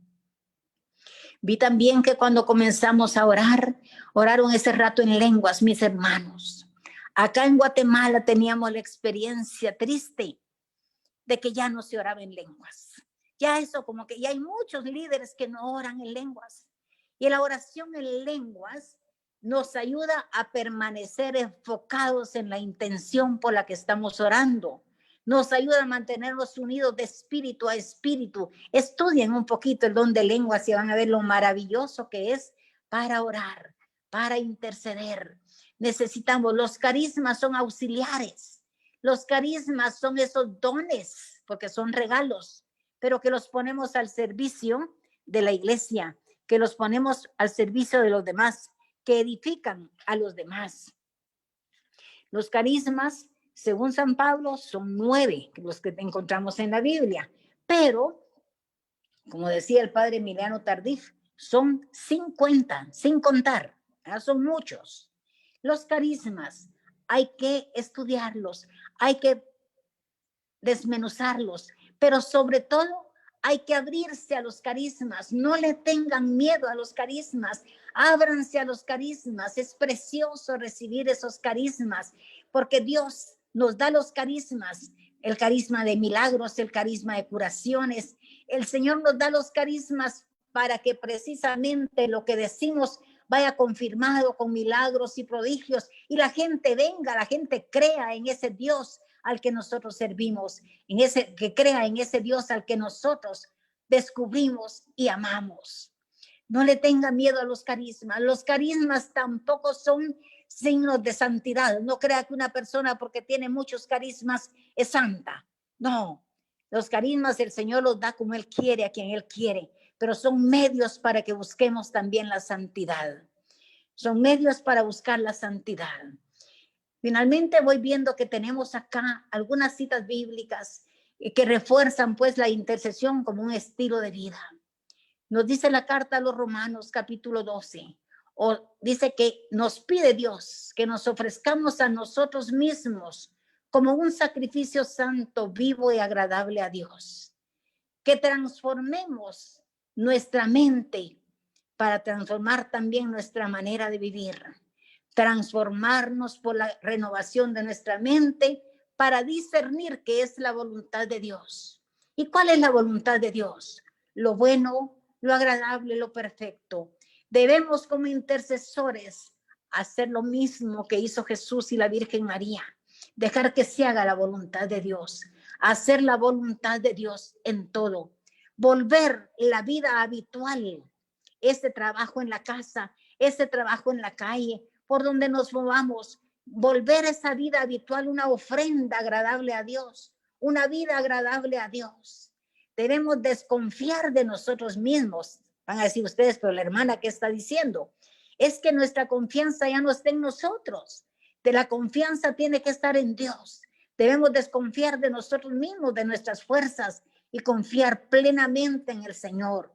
Vi también que cuando comenzamos a orar, oraron ese rato en lenguas, mis hermanos. Acá en Guatemala teníamos la experiencia triste de que ya no se oraba en lenguas. Ya eso como que ya hay muchos líderes que no oran en lenguas. Y la oración en lenguas nos ayuda a permanecer enfocados en la intención por la que estamos orando. Nos ayuda a mantenernos unidos de espíritu a espíritu. Estudien un poquito el don de lenguas y van a ver lo maravilloso que es para orar, para interceder. Necesitamos, los carismas son auxiliares. Los carismas son esos dones, porque son regalos, pero que los ponemos al servicio de la iglesia, que los ponemos al servicio de los demás, que edifican a los demás. Los carismas, según San Pablo, son 9 los que encontramos en la Biblia, pero, como decía el padre Emiliano Tardif, son 50, sin contar, son muchos. Los carismas hay que estudiarlos, hay que desmenuzarlos, pero sobre todo hay que abrirse a los carismas. No le tengan miedo a los carismas, ábranse a los carismas. Es precioso recibir esos carismas, porque Dios nos da los carismas, el carisma de milagros, el carisma de curaciones. El Señor nos da los carismas para que precisamente lo que decimos vaya confirmado con milagros y prodigios, y la gente venga, la gente crea en ese Dios al que nosotros servimos, que crea en ese Dios al que nosotros descubrimos y amamos. No le tenga miedo a los carismas. Los carismas tampoco son signos de santidad. No crea que una persona porque tiene muchos carismas es santa. No, los carismas el Señor los da como Él quiere, a quien Él quiere, pero son medios para que busquemos también la santidad. Son medios para buscar la santidad. Finalmente voy viendo que tenemos acá algunas citas bíblicas que refuerzan pues la intercesión como un estilo de vida. Nos dice la carta a los Romanos capítulo 12, o dice que nos pide Dios que nos ofrezcamos a nosotros mismos como un sacrificio santo, vivo y agradable a Dios. Que transformemos nuestra mente para transformar también nuestra manera de vivir. Transformarnos por la renovación de nuestra mente para discernir qué es la voluntad de Dios. ¿Y cuál es la voluntad de Dios? Lo bueno, lo agradable, lo perfecto. Debemos como intercesores hacer lo mismo que hizo Jesús y la Virgen María. Dejar que se haga la voluntad de Dios. Hacer la voluntad de Dios en todo. Volver la vida habitual. Ese trabajo en la casa, ese trabajo en la calle, por donde nos movamos, volver esa vida habitual una ofrenda agradable a Dios, una vida agradable a Dios. Debemos desconfiar de nosotros mismos. Van a decir ustedes, pero la hermana, ¿qué está diciendo? Es que nuestra confianza ya no está en nosotros. De la confianza tiene que estar en Dios. Debemos desconfiar de nosotros mismos, de nuestras fuerzas, y confiar plenamente en el Señor.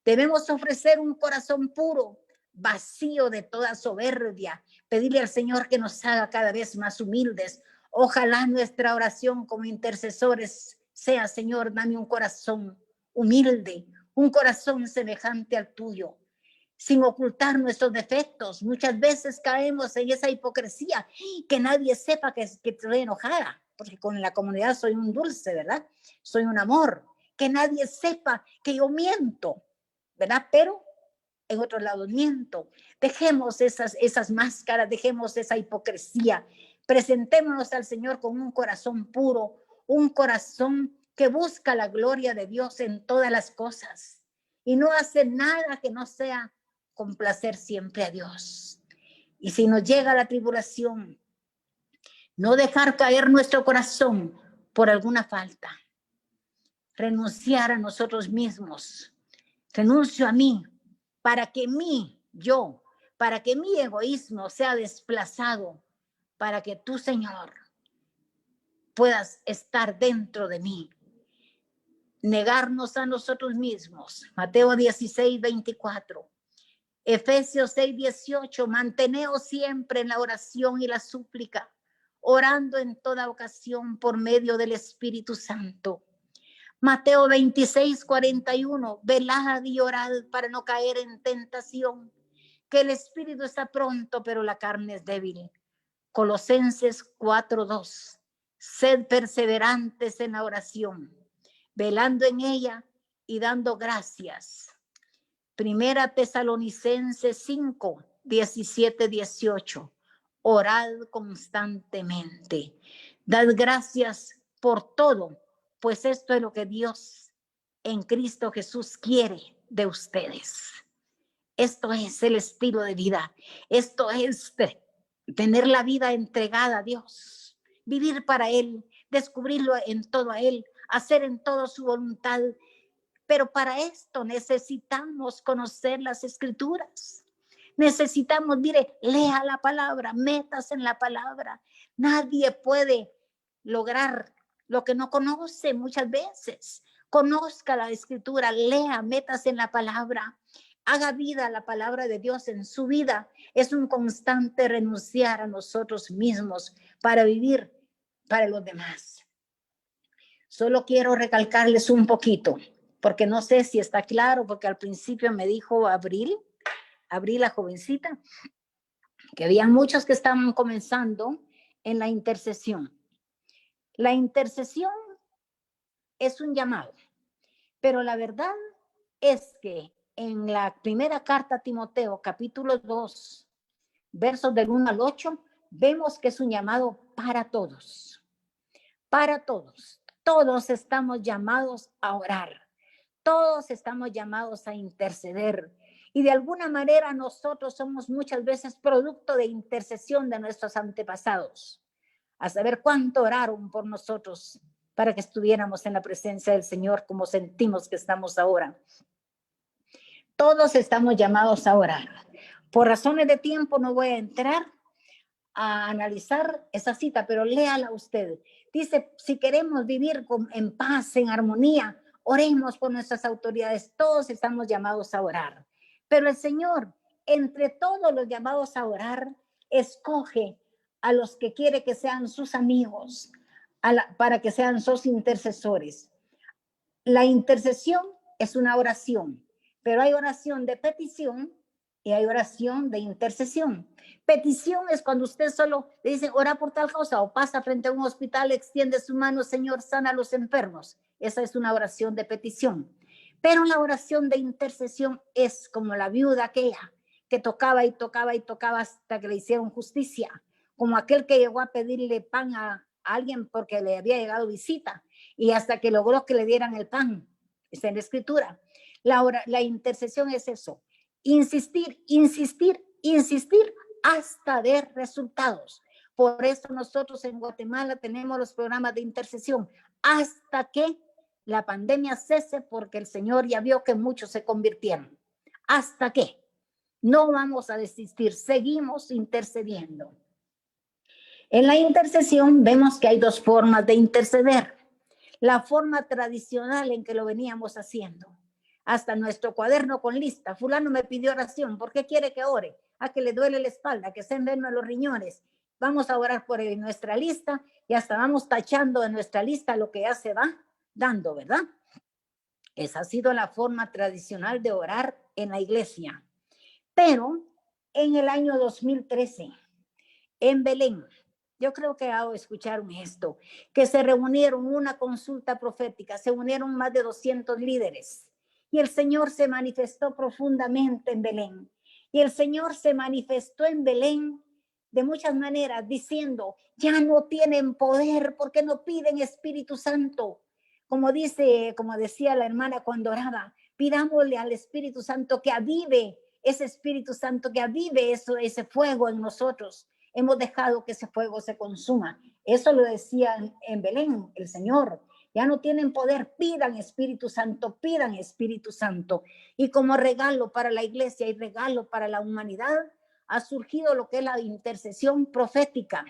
Debemos ofrecer un corazón puro, vacío de toda soberbia, pedirle al Señor que nos haga cada vez más humildes. Ojalá nuestra oración como intercesores sea, Señor, dame un corazón humilde, un corazón semejante al tuyo. sin ocultar nuestros defectos. Muchas veces caemos en esa hipocresía, que nadie sepa que estoy enojada, porque con la comunidad soy un dulce, ¿verdad? Soy un amor. Que nadie sepa que yo miento, ¿verdad? Pero en otros lados miento. Dejemos esas máscaras, dejemos esa hipocresía. Presentémonos al Señor con un corazón puro, un corazón que busca la gloria de Dios en todas las cosas y no hace nada que no sea complacer siempre a Dios. Y si nos llega la tribulación, no dejar caer nuestro corazón por alguna falta. Renunciar a nosotros mismos. Renuncio a mí para que para que mi egoísmo sea desplazado, para que tú, Señor, puedas estar dentro de mí. Negarnos a nosotros mismos. Mateo 16, 24. Efesios 6, 18. Manteneos siempre en la oración y la súplica, orando en toda ocasión por medio del Espíritu Santo. Mateo 26, 41. Velad y orad para no caer en tentación, que el espíritu está pronto, pero la carne es débil. Colosenses 4, 2. Sed perseverantes en la oración, velando en ella y dando gracias. Primera Tesalonicenses 5, 17, 18. Orad constantemente. Dad gracias por todo, pues esto es lo que Dios en Cristo Jesús quiere de ustedes. Esto es el estilo de vida. Esto es tener la vida entregada a Dios, vivir para Él, descubrirlo en todo a Él, hacer en todo su voluntad. Pero para esto necesitamos conocer las Escrituras. Necesitamos, lea la palabra, metas en la palabra. Nadie puede lograr lo que no conoce muchas veces. Conozca la Escritura, lea, metas en la palabra. Haga vida la palabra de Dios en su vida. Es un constante renunciar a nosotros mismos para vivir para los demás. Solo quiero recalcarles un poquito, porque no sé si está claro, porque al principio me dijo Abril, la jovencita, que había muchos que estaban comenzando en la intercesión. La intercesión es un llamado, pero la verdad es que en la primera carta a Timoteo, capítulo 2, versos del 1 al 8, vemos que es un llamado para todos. Para todos. Todos estamos llamados a orar. Todos estamos llamados a interceder. Y de alguna manera nosotros somos muchas veces producto de intercesión de nuestros antepasados. A saber cuánto oraron por nosotros para que estuviéramos en la presencia del Señor como sentimos que estamos ahora. Todos estamos llamados a orar. Por razones de tiempo no voy a entrar a analizar esa cita, pero léala usted. Dice, si queremos vivir en paz, en armonía, oremos por nuestras autoridades. Todos estamos llamados a orar. Pero el Señor, entre todos los llamados a orar, escoge a los que quiere que sean sus amigos, para que sean sus intercesores. La intercesión es una oración, pero hay oración de petición y hay oración de intercesión. Petición es cuando usted solo le dice, ora por tal cosa, o pasa frente a un hospital, extiende su mano, Señor, sana a los enfermos. Esa es una oración de petición. Pero la oración de intercesión es como la viuda aquella que tocaba y tocaba y tocaba hasta que le hicieron justicia, como aquel que llegó a pedirle pan a alguien porque le había llegado visita y hasta que logró que le dieran el pan. Está en la Escritura. La intercesión es eso, insistir, insistir, insistir hasta ver resultados. Por eso nosotros en Guatemala tenemos los programas de intercesión hasta que la pandemia cese, porque el Señor ya vio que muchos se convirtieron. ¿Hasta qué? No vamos a desistir, seguimos intercediendo. En la intercesión vemos que hay dos formas de interceder. La forma tradicional en que lo veníamos haciendo. Hasta nuestro cuaderno con lista. Fulano me pidió oración. ¿Por qué quiere que ore? A que le duele la espalda, que se enferman los riñones. Vamos a orar por nuestra lista y hasta vamos tachando de nuestra lista lo que ya se va dando, ¿verdad? Esa ha sido la forma tradicional de orar en la iglesia. Pero en el año 2013, en Belén, yo creo que escucharon esto, que se reunieron una consulta profética, se unieron más de 200 líderes y el Señor se manifestó profundamente en Belén. Y el Señor se manifestó en Belén de muchas maneras, diciendo, ya no tienen poder porque no piden Espíritu Santo. Como decía la hermana cuando oraba, pidámosle al Espíritu Santo que avive ese Espíritu Santo, que avive ese fuego en nosotros. Hemos dejado que ese fuego se consuma. Eso lo decía en Belén el Señor. Ya no tienen poder, pidan Espíritu Santo, pidan Espíritu Santo. Y como regalo para la iglesia y regalo para la humanidad, ha surgido lo que es la intercesión profética.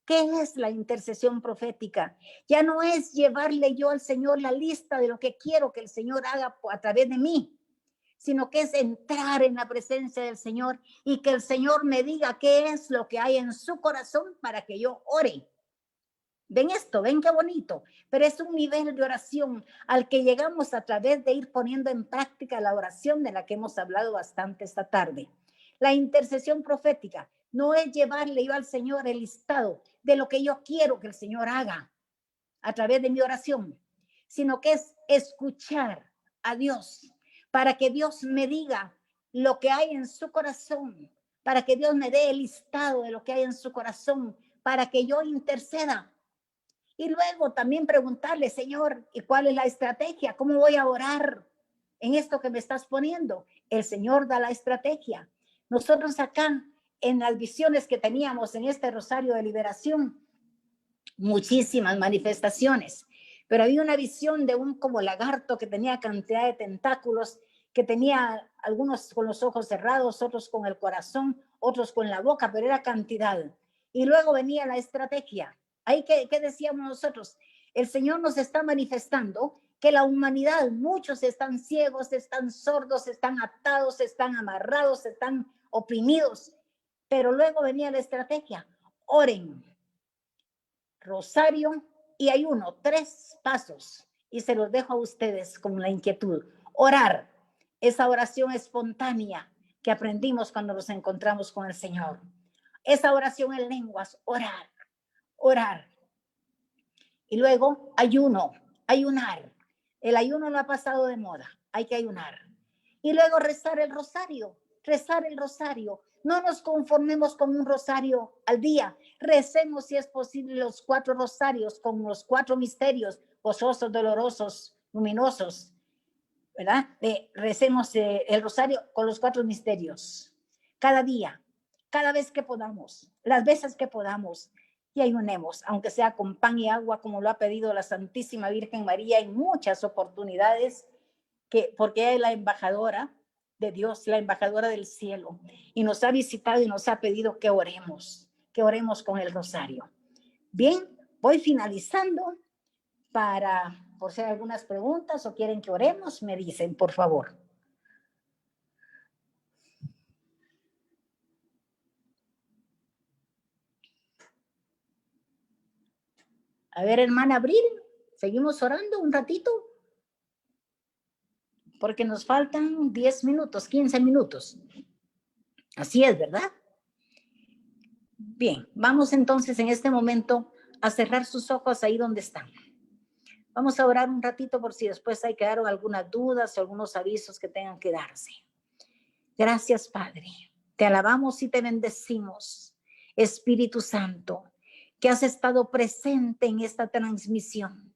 ¿Qué es la intercesión profética? Ya no es llevarle yo al Señor la lista de lo que quiero que el Señor haga a través de mí, sino que es entrar en la presencia del Señor y que el Señor me diga qué es lo que hay en su corazón para que yo ore. Ven esto, ven qué bonito, pero es un nivel de oración al que llegamos a través de ir poniendo en práctica la oración de la que hemos hablado bastante esta tarde. La intercesión profética no es llevarle yo al Señor el listado de lo que yo quiero que el Señor haga a través de mi oración, sino que es escuchar a Dios para que Dios me diga lo que hay en su corazón, para que Dios me dé el listado de lo que hay en su corazón, para que yo interceda. Y luego también preguntarle, Señor, ¿y cuál es la estrategia? ¿Cómo voy a orar en esto que me estás poniendo? El Señor da la estrategia. Nosotros acá, en las visiones que teníamos en este Rosario de Liberación, muchísimas manifestaciones, pero había una visión de un como lagarto que tenía cantidad de tentáculos, que tenía algunos con los ojos cerrados, otros con el corazón, otros con la boca, pero era cantidad. Y luego venía la estrategia. Ahí, ¿qué decíamos nosotros? El Señor nos está manifestando que la humanidad, muchos están ciegos, están sordos, están atados, están amarrados, están oprimidos. Pero luego venía la estrategia. Oren, rosario y ayuno, 3 pasos. Y se los dejo a ustedes con la inquietud. Orar, esa oración espontánea que aprendimos cuando nos encontramos con el Señor. Esa oración en lenguas, orar, orar. Y luego ayuno, ayunar. El ayuno no ha pasado de moda, hay que ayunar. Y luego rezar el rosario, rezar el rosario. No nos conformemos con un rosario al día. Recemos, si es posible, los 4 rosarios con los 4 misterios, gozosos, dolorosos, luminosos, ¿verdad? Recemos el rosario con los 4 misterios. Cada día, cada vez que podamos, las veces que podamos, y ayunemos, aunque sea con pan y agua, como lo ha pedido la Santísima Virgen María en muchas oportunidades, porque es la embajadora de Dios, la embajadora del cielo, y nos ha visitado y nos ha pedido que oremos con el rosario. Bien, voy finalizando por si hay algunas preguntas o quieren que oremos, me dicen, por favor. A ver, hermana Abril, ¿seguimos orando un ratito? Porque nos faltan 10 minutos, 15 minutos. Así es, ¿verdad? Bien, vamos entonces en este momento a cerrar sus ojos ahí donde están. Vamos a orar un ratito por si después hay quedaron algunas dudas o algunos avisos que tengan que darse. Gracias, Padre. Te alabamos y te bendecimos, Espíritu Santo, que has estado presente en esta transmisión.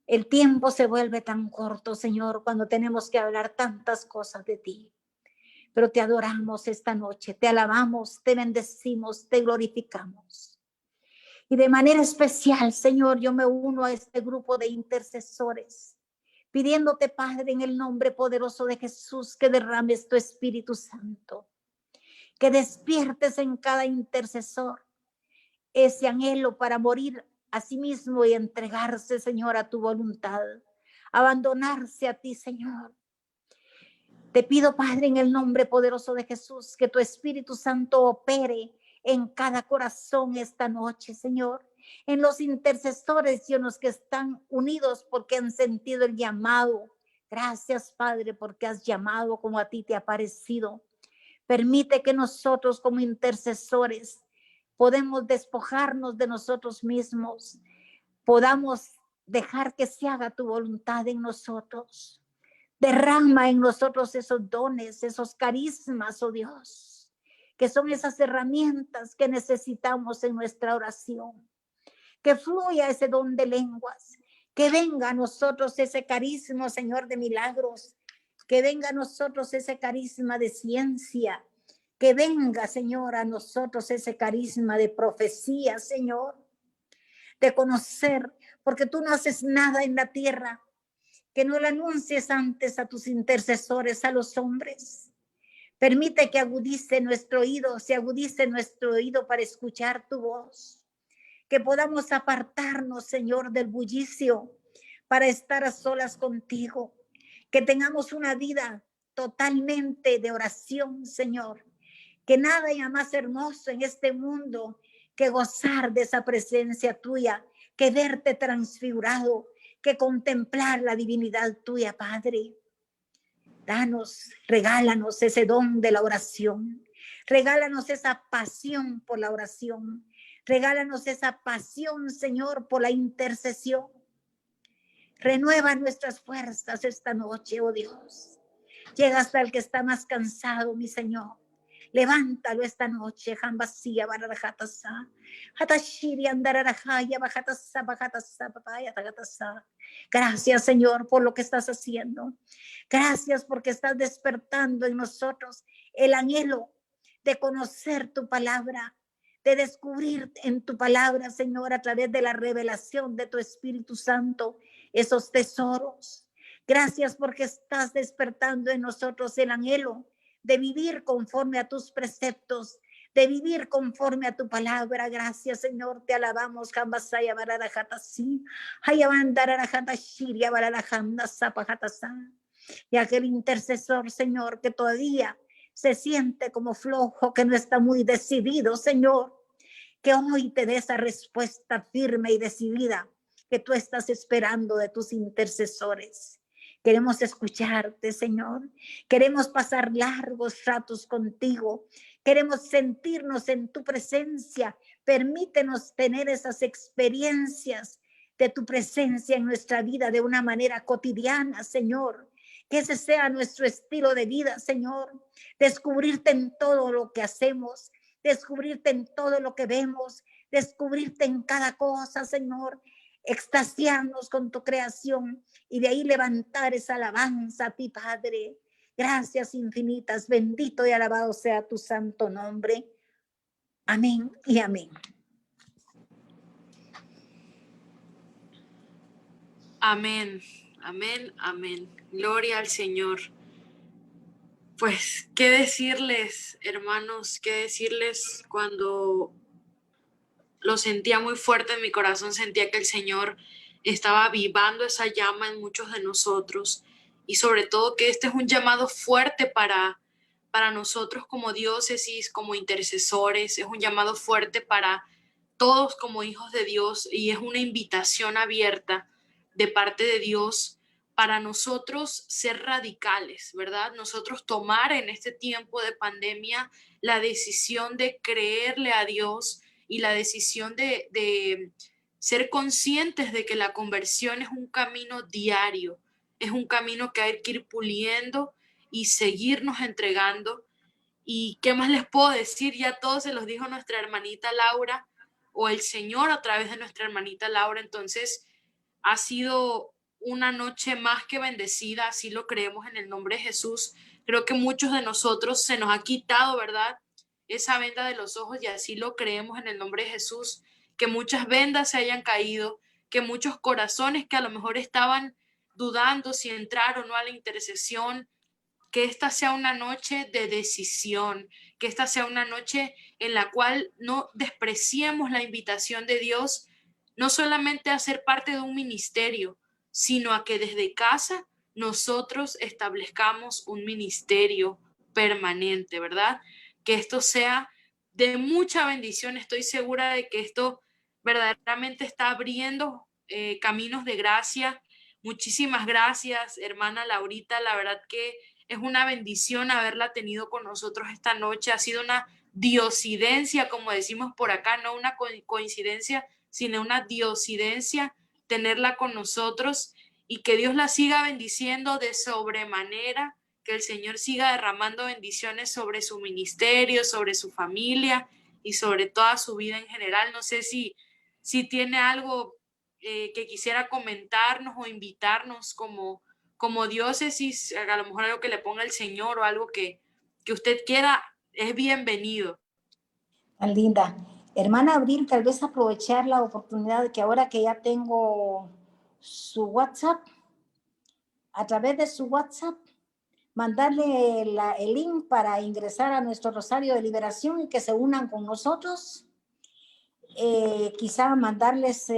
El tiempo se vuelve tan corto, Señor, cuando tenemos que hablar tantas cosas de ti. Pero te adoramos esta noche, te alabamos, te bendecimos, te glorificamos. Y de manera especial, Señor, yo me uno a este grupo de intercesores, pidiéndote, Padre, en el nombre poderoso de Jesús, que derrames tu Espíritu Santo, que despiertes en cada intercesor ese anhelo para morir a sí mismo y entregarse, Señor, a tu voluntad, abandonarse a ti, Señor. Te pido, Padre, en el nombre poderoso de Jesús, que tu Espíritu Santo opere en cada corazón esta noche, Señor, en los intercesores y en los que están unidos porque han sentido el llamado. Gracias, Padre, porque has llamado como a ti te ha parecido. Permite que nosotros como intercesores podemos despojarnos de nosotros mismos, podamos dejar que se haga tu voluntad en nosotros. Derrama en nosotros esos dones, esos carismas, oh Dios, que son esas herramientas que necesitamos en nuestra oración. Que fluya ese don de lenguas, que venga a nosotros ese carisma, Señor, de milagros, que venga a nosotros ese carisma de ciencia, que venga, Señor, a nosotros ese carisma de profecía, Señor, de conocer, porque tú no haces nada en la tierra que no lo anuncies antes a tus intercesores, a los hombres. Permite que agudice nuestro oído, se agudice nuestro oído para escuchar tu voz. Que podamos apartarnos, Señor, del bullicio para estar a solas contigo. Que tengamos una vida totalmente de oración, Señor. Que nada haya más hermoso en este mundo que gozar de esa presencia tuya, que verte transfigurado, que contemplar la divinidad tuya, Padre. Danos, regálanos ese don de la oración. Regálanos esa pasión por la oración. Regálanos esa pasión, Señor, por la intercesión. Renueva nuestras fuerzas esta noche, oh Dios. Llega hasta el que está más cansado, mi Señor. Levántalo esta noche, Jambasía, Barajatasa, Hatashiri, Andarajaya, Bajatasa, Bajatasa, Papaya, Tagatasa. Gracias, Señor, por lo que estás haciendo. Gracias porque estás despertando en nosotros el anhelo de conocer tu palabra, de descubrir en tu palabra, Señor, a través de la revelación de tu Espíritu Santo, esos tesoros. Gracias porque estás despertando en nosotros el anhelo de vivir conforme a tus preceptos, de vivir conforme a tu palabra. Gracias, Señor, te alabamos. Y aquel intercesor, Señor, que todavía se siente como flojo, que no está muy decidido, Señor, que hoy te dé esa respuesta firme y decidida que tú estás esperando de tus intercesores. Queremos escucharte, Señor. Queremos pasar largos ratos contigo. Queremos sentirnos en tu presencia. Permítenos tener esas experiencias de tu presencia en nuestra vida de una manera cotidiana, Señor. Que ese sea nuestro estilo de vida, Señor. Descubrirte en todo lo que hacemos, descubrirte en todo lo que vemos, descubrirte en cada cosa, Señor. Extasiarnos con tu creación y de ahí levantar esa alabanza a ti, Padre. Gracias infinitas, bendito y alabado sea tu santo nombre. Amén y amén. Amén, amén, amén. Gloria al Señor. Pues, ¿qué decirles, hermanos? ¿Qué decirles cuando lo sentía muy fuerte en mi corazón? Sentía que el Señor estaba avivando esa llama en muchos de nosotros y sobre todo que este es un llamado fuerte para nosotros como diócesis, como intercesores, es un llamado fuerte para todos como hijos de Dios y es una invitación abierta de parte de Dios para nosotros ser radicales, ¿verdad? Nosotros tomar en este tiempo de pandemia la decisión de creerle a Dios y la decisión de ser conscientes de que la conversión es un camino diario, es un camino que hay que ir puliendo y seguirnos entregando. ¿Y qué más les puedo decir? Ya todo se los dijo nuestra hermanita Laura o el Señor a través de nuestra hermanita Laura. Entonces ha sido una noche más que bendecida, así lo creemos en el nombre de Jesús. Creo que muchos de nosotros se nos ha quitado, ¿verdad?, esa venda de los ojos y así lo creemos en el nombre de Jesús, que muchas vendas se hayan caído, que muchos corazones que a lo mejor estaban dudando si entrar o no a la intercesión, que esta sea una noche de decisión, que esta sea una noche en la cual no despreciemos la invitación de Dios, no solamente a ser parte de un ministerio, sino a que desde casa nosotros establezcamos un ministerio permanente, ¿verdad? Que esto sea de mucha bendición. Estoy segura de que esto verdaderamente está abriendo caminos de gracia. Muchísimas gracias, hermana Laurita. La verdad que Es una bendición haberla tenido con nosotros esta noche. Ha sido una diosidencia, como decimos por acá, no una coincidencia, sino una diosidencia tenerla con nosotros, y que Dios la siga bendiciendo de sobremanera, que el Señor siga derramando bendiciones sobre su ministerio, sobre su familia y sobre toda su vida en general. No sé si tiene algo que quisiera comentarnos o invitarnos como diócesis, a lo mejor algo que le ponga el Señor o algo que usted quiera, es bienvenido. Tan linda. Hermana Abril, tal vez aprovechar la oportunidad de que ahora que ya tengo su WhatsApp, a través de su WhatsApp, mandarle el link para ingresar a nuestro Rosario de Liberación y que se unan con nosotros. Quizá mandarles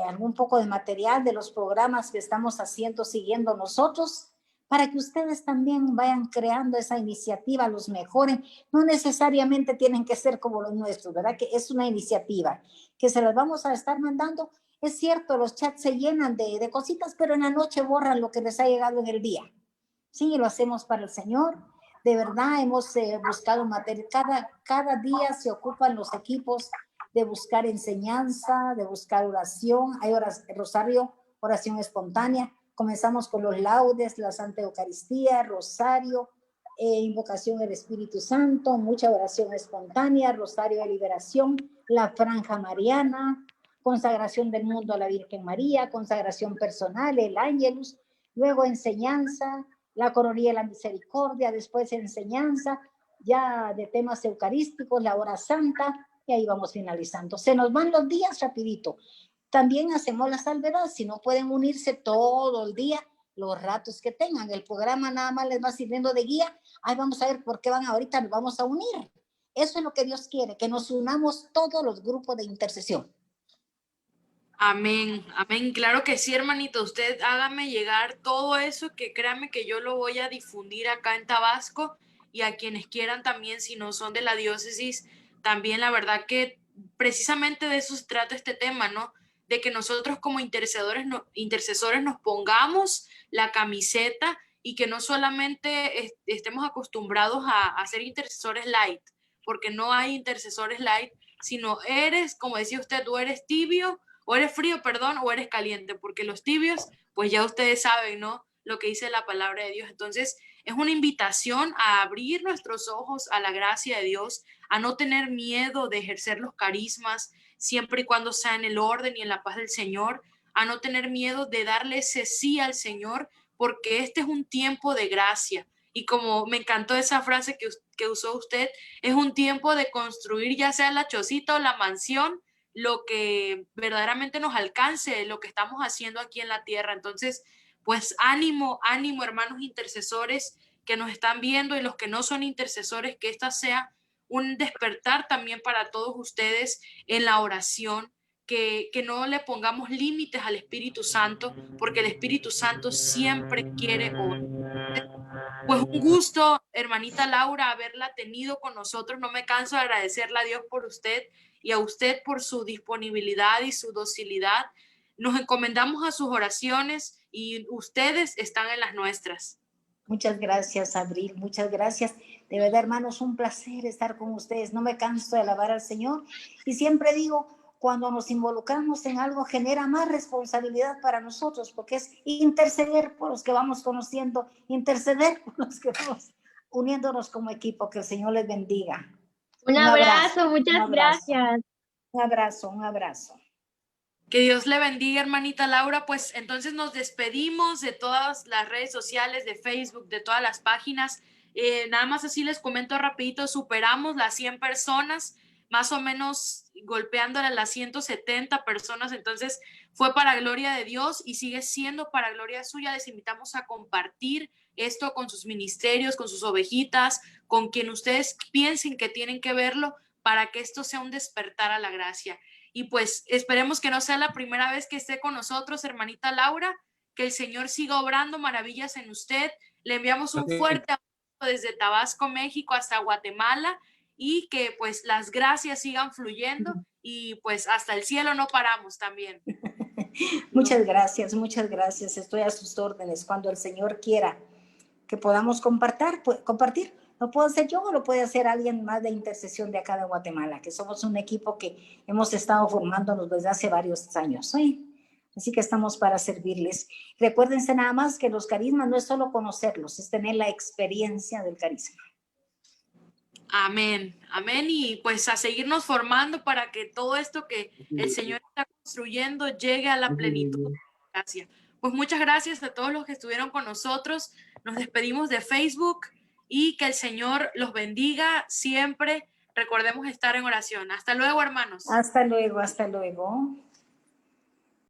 algún poco de material de los programas que estamos haciendo, siguiendo nosotros, para que ustedes también vayan creando esa iniciativa, los mejoren. No necesariamente tienen que ser como los nuestros, ¿verdad? Que es una iniciativa que se las vamos a estar mandando. Es cierto, los chats se llenan de cositas, pero en la noche borran lo que les ha llegado en el día. Sí, lo hacemos para el Señor. De verdad, hemos buscado material. Cada día se ocupan los equipos de buscar enseñanza, de buscar oración. Hay rosario, oración espontánea. Comenzamos con los laudes, la Santa Eucaristía, rosario, invocación del Espíritu Santo, mucha oración espontánea, rosario de liberación, la franja mariana, consagración del mundo a la Virgen María, consagración personal, el ángelus, luego enseñanza, la coronilla de la misericordia, después enseñanza, ya de temas eucarísticos, la hora santa, y ahí vamos finalizando. Se nos van los días rapidito. También hacemos la salvedad, si no pueden unirse todo el día, los ratos que tengan. El programa nada más les va sirviendo de guía. Ahí vamos a ver por qué van ahorita, nos vamos a unir. Eso es lo que Dios quiere, que nos unamos todos los grupos de intercesión. Amén, amén. Claro que sí, hermanito. Usted hágame llegar todo eso, que créame que yo lo voy a difundir acá en Tabasco, y a quienes quieran también, si no son de la diócesis, también. La verdad que precisamente de eso se trata este tema, ¿no? De que nosotros como intercesores nos pongamos la camiseta, y que no solamente estemos acostumbrados a ser intercesores light, porque no hay intercesores light, sino eres, como decía usted, tú eres tibio, o eres frío, perdón, o eres caliente, porque los tibios, pues ya ustedes saben, ¿no? Lo que dice la palabra de Dios. Entonces, es una invitación a abrir nuestros ojos a la gracia de Dios, a no tener miedo de ejercer los carismas, siempre y cuando sea en el orden y en la paz del Señor, a no tener miedo de darle ese sí al Señor, porque este es un tiempo de gracia. Y como me encantó esa frase que usó usted, es un tiempo de construir ya sea la chocita o la mansión, lo que verdaderamente nos alcance, lo que estamos haciendo aquí en la tierra. Entonces, pues ánimo, ánimo, hermanos intercesores que nos están viendo, y los que no son intercesores, que esta sea un despertar también para todos ustedes en la oración, que no le pongamos límites al Espíritu Santo, porque el Espíritu Santo siempre quiere orar. Pues un gusto, hermanita Laura, haberla tenido con nosotros. No me canso de agradecerle a Dios por usted y a usted por su disponibilidad y su docilidad. Nos encomendamos a sus oraciones y ustedes están en las nuestras. Muchas gracias, Abril, muchas gracias. De verdad, hermanos, un placer estar con ustedes. No me canso de alabar al Señor. Y siempre digo, cuando nos involucramos en algo, genera más responsabilidad para nosotros, porque es interceder por los que vamos conociendo, interceder por los que vamos uniéndonos como equipo. Que el Señor les bendiga. Un abrazo, muchas gracias. Un abrazo, un abrazo. Que Dios le bendiga, hermanita Laura. Pues entonces nos despedimos de todas las redes sociales, de Facebook, de todas las páginas. Nada más así les comento rapidito, superamos las 100 personas, más o menos golpeándole a las 170 personas. Entonces fue para gloria de Dios y sigue siendo para gloria suya. Les invitamos a compartir esto con sus ministerios, con sus ovejitas, con quien ustedes piensen que tienen que verlo, para que esto sea un despertar a la gracia. Y pues esperemos que no sea la primera vez que esté con nosotros, hermanita Laura, que el Señor siga obrando maravillas en usted. Le enviamos un fuerte abrazo desde Tabasco, México, hasta Guatemala, y que pues las gracias sigan fluyendo, y pues hasta el cielo no paramos también. Muchas gracias, muchas gracias. Estoy a sus órdenes cuando el Señor quiera. que podamos compartir. Lo puedo hacer yo o lo puede hacer alguien más de intercesión de acá de Guatemala, que somos un equipo que hemos estado formándonos desde hace varios años. ¿Sí? Así que estamos para servirles. Recuérdense nada más que los carismas no es solo conocerlos, es tener la experiencia del carisma. Amén, amén. Y pues a seguirnos formando para que todo esto que el Señor está construyendo llegue a la plenitud de la gracia. Pues muchas gracias a todos los que estuvieron con nosotros. Nos despedimos de Facebook y que el Señor los bendiga siempre. Recordemos estar en oración. Hasta luego, hermanos. Hasta luego, hasta luego.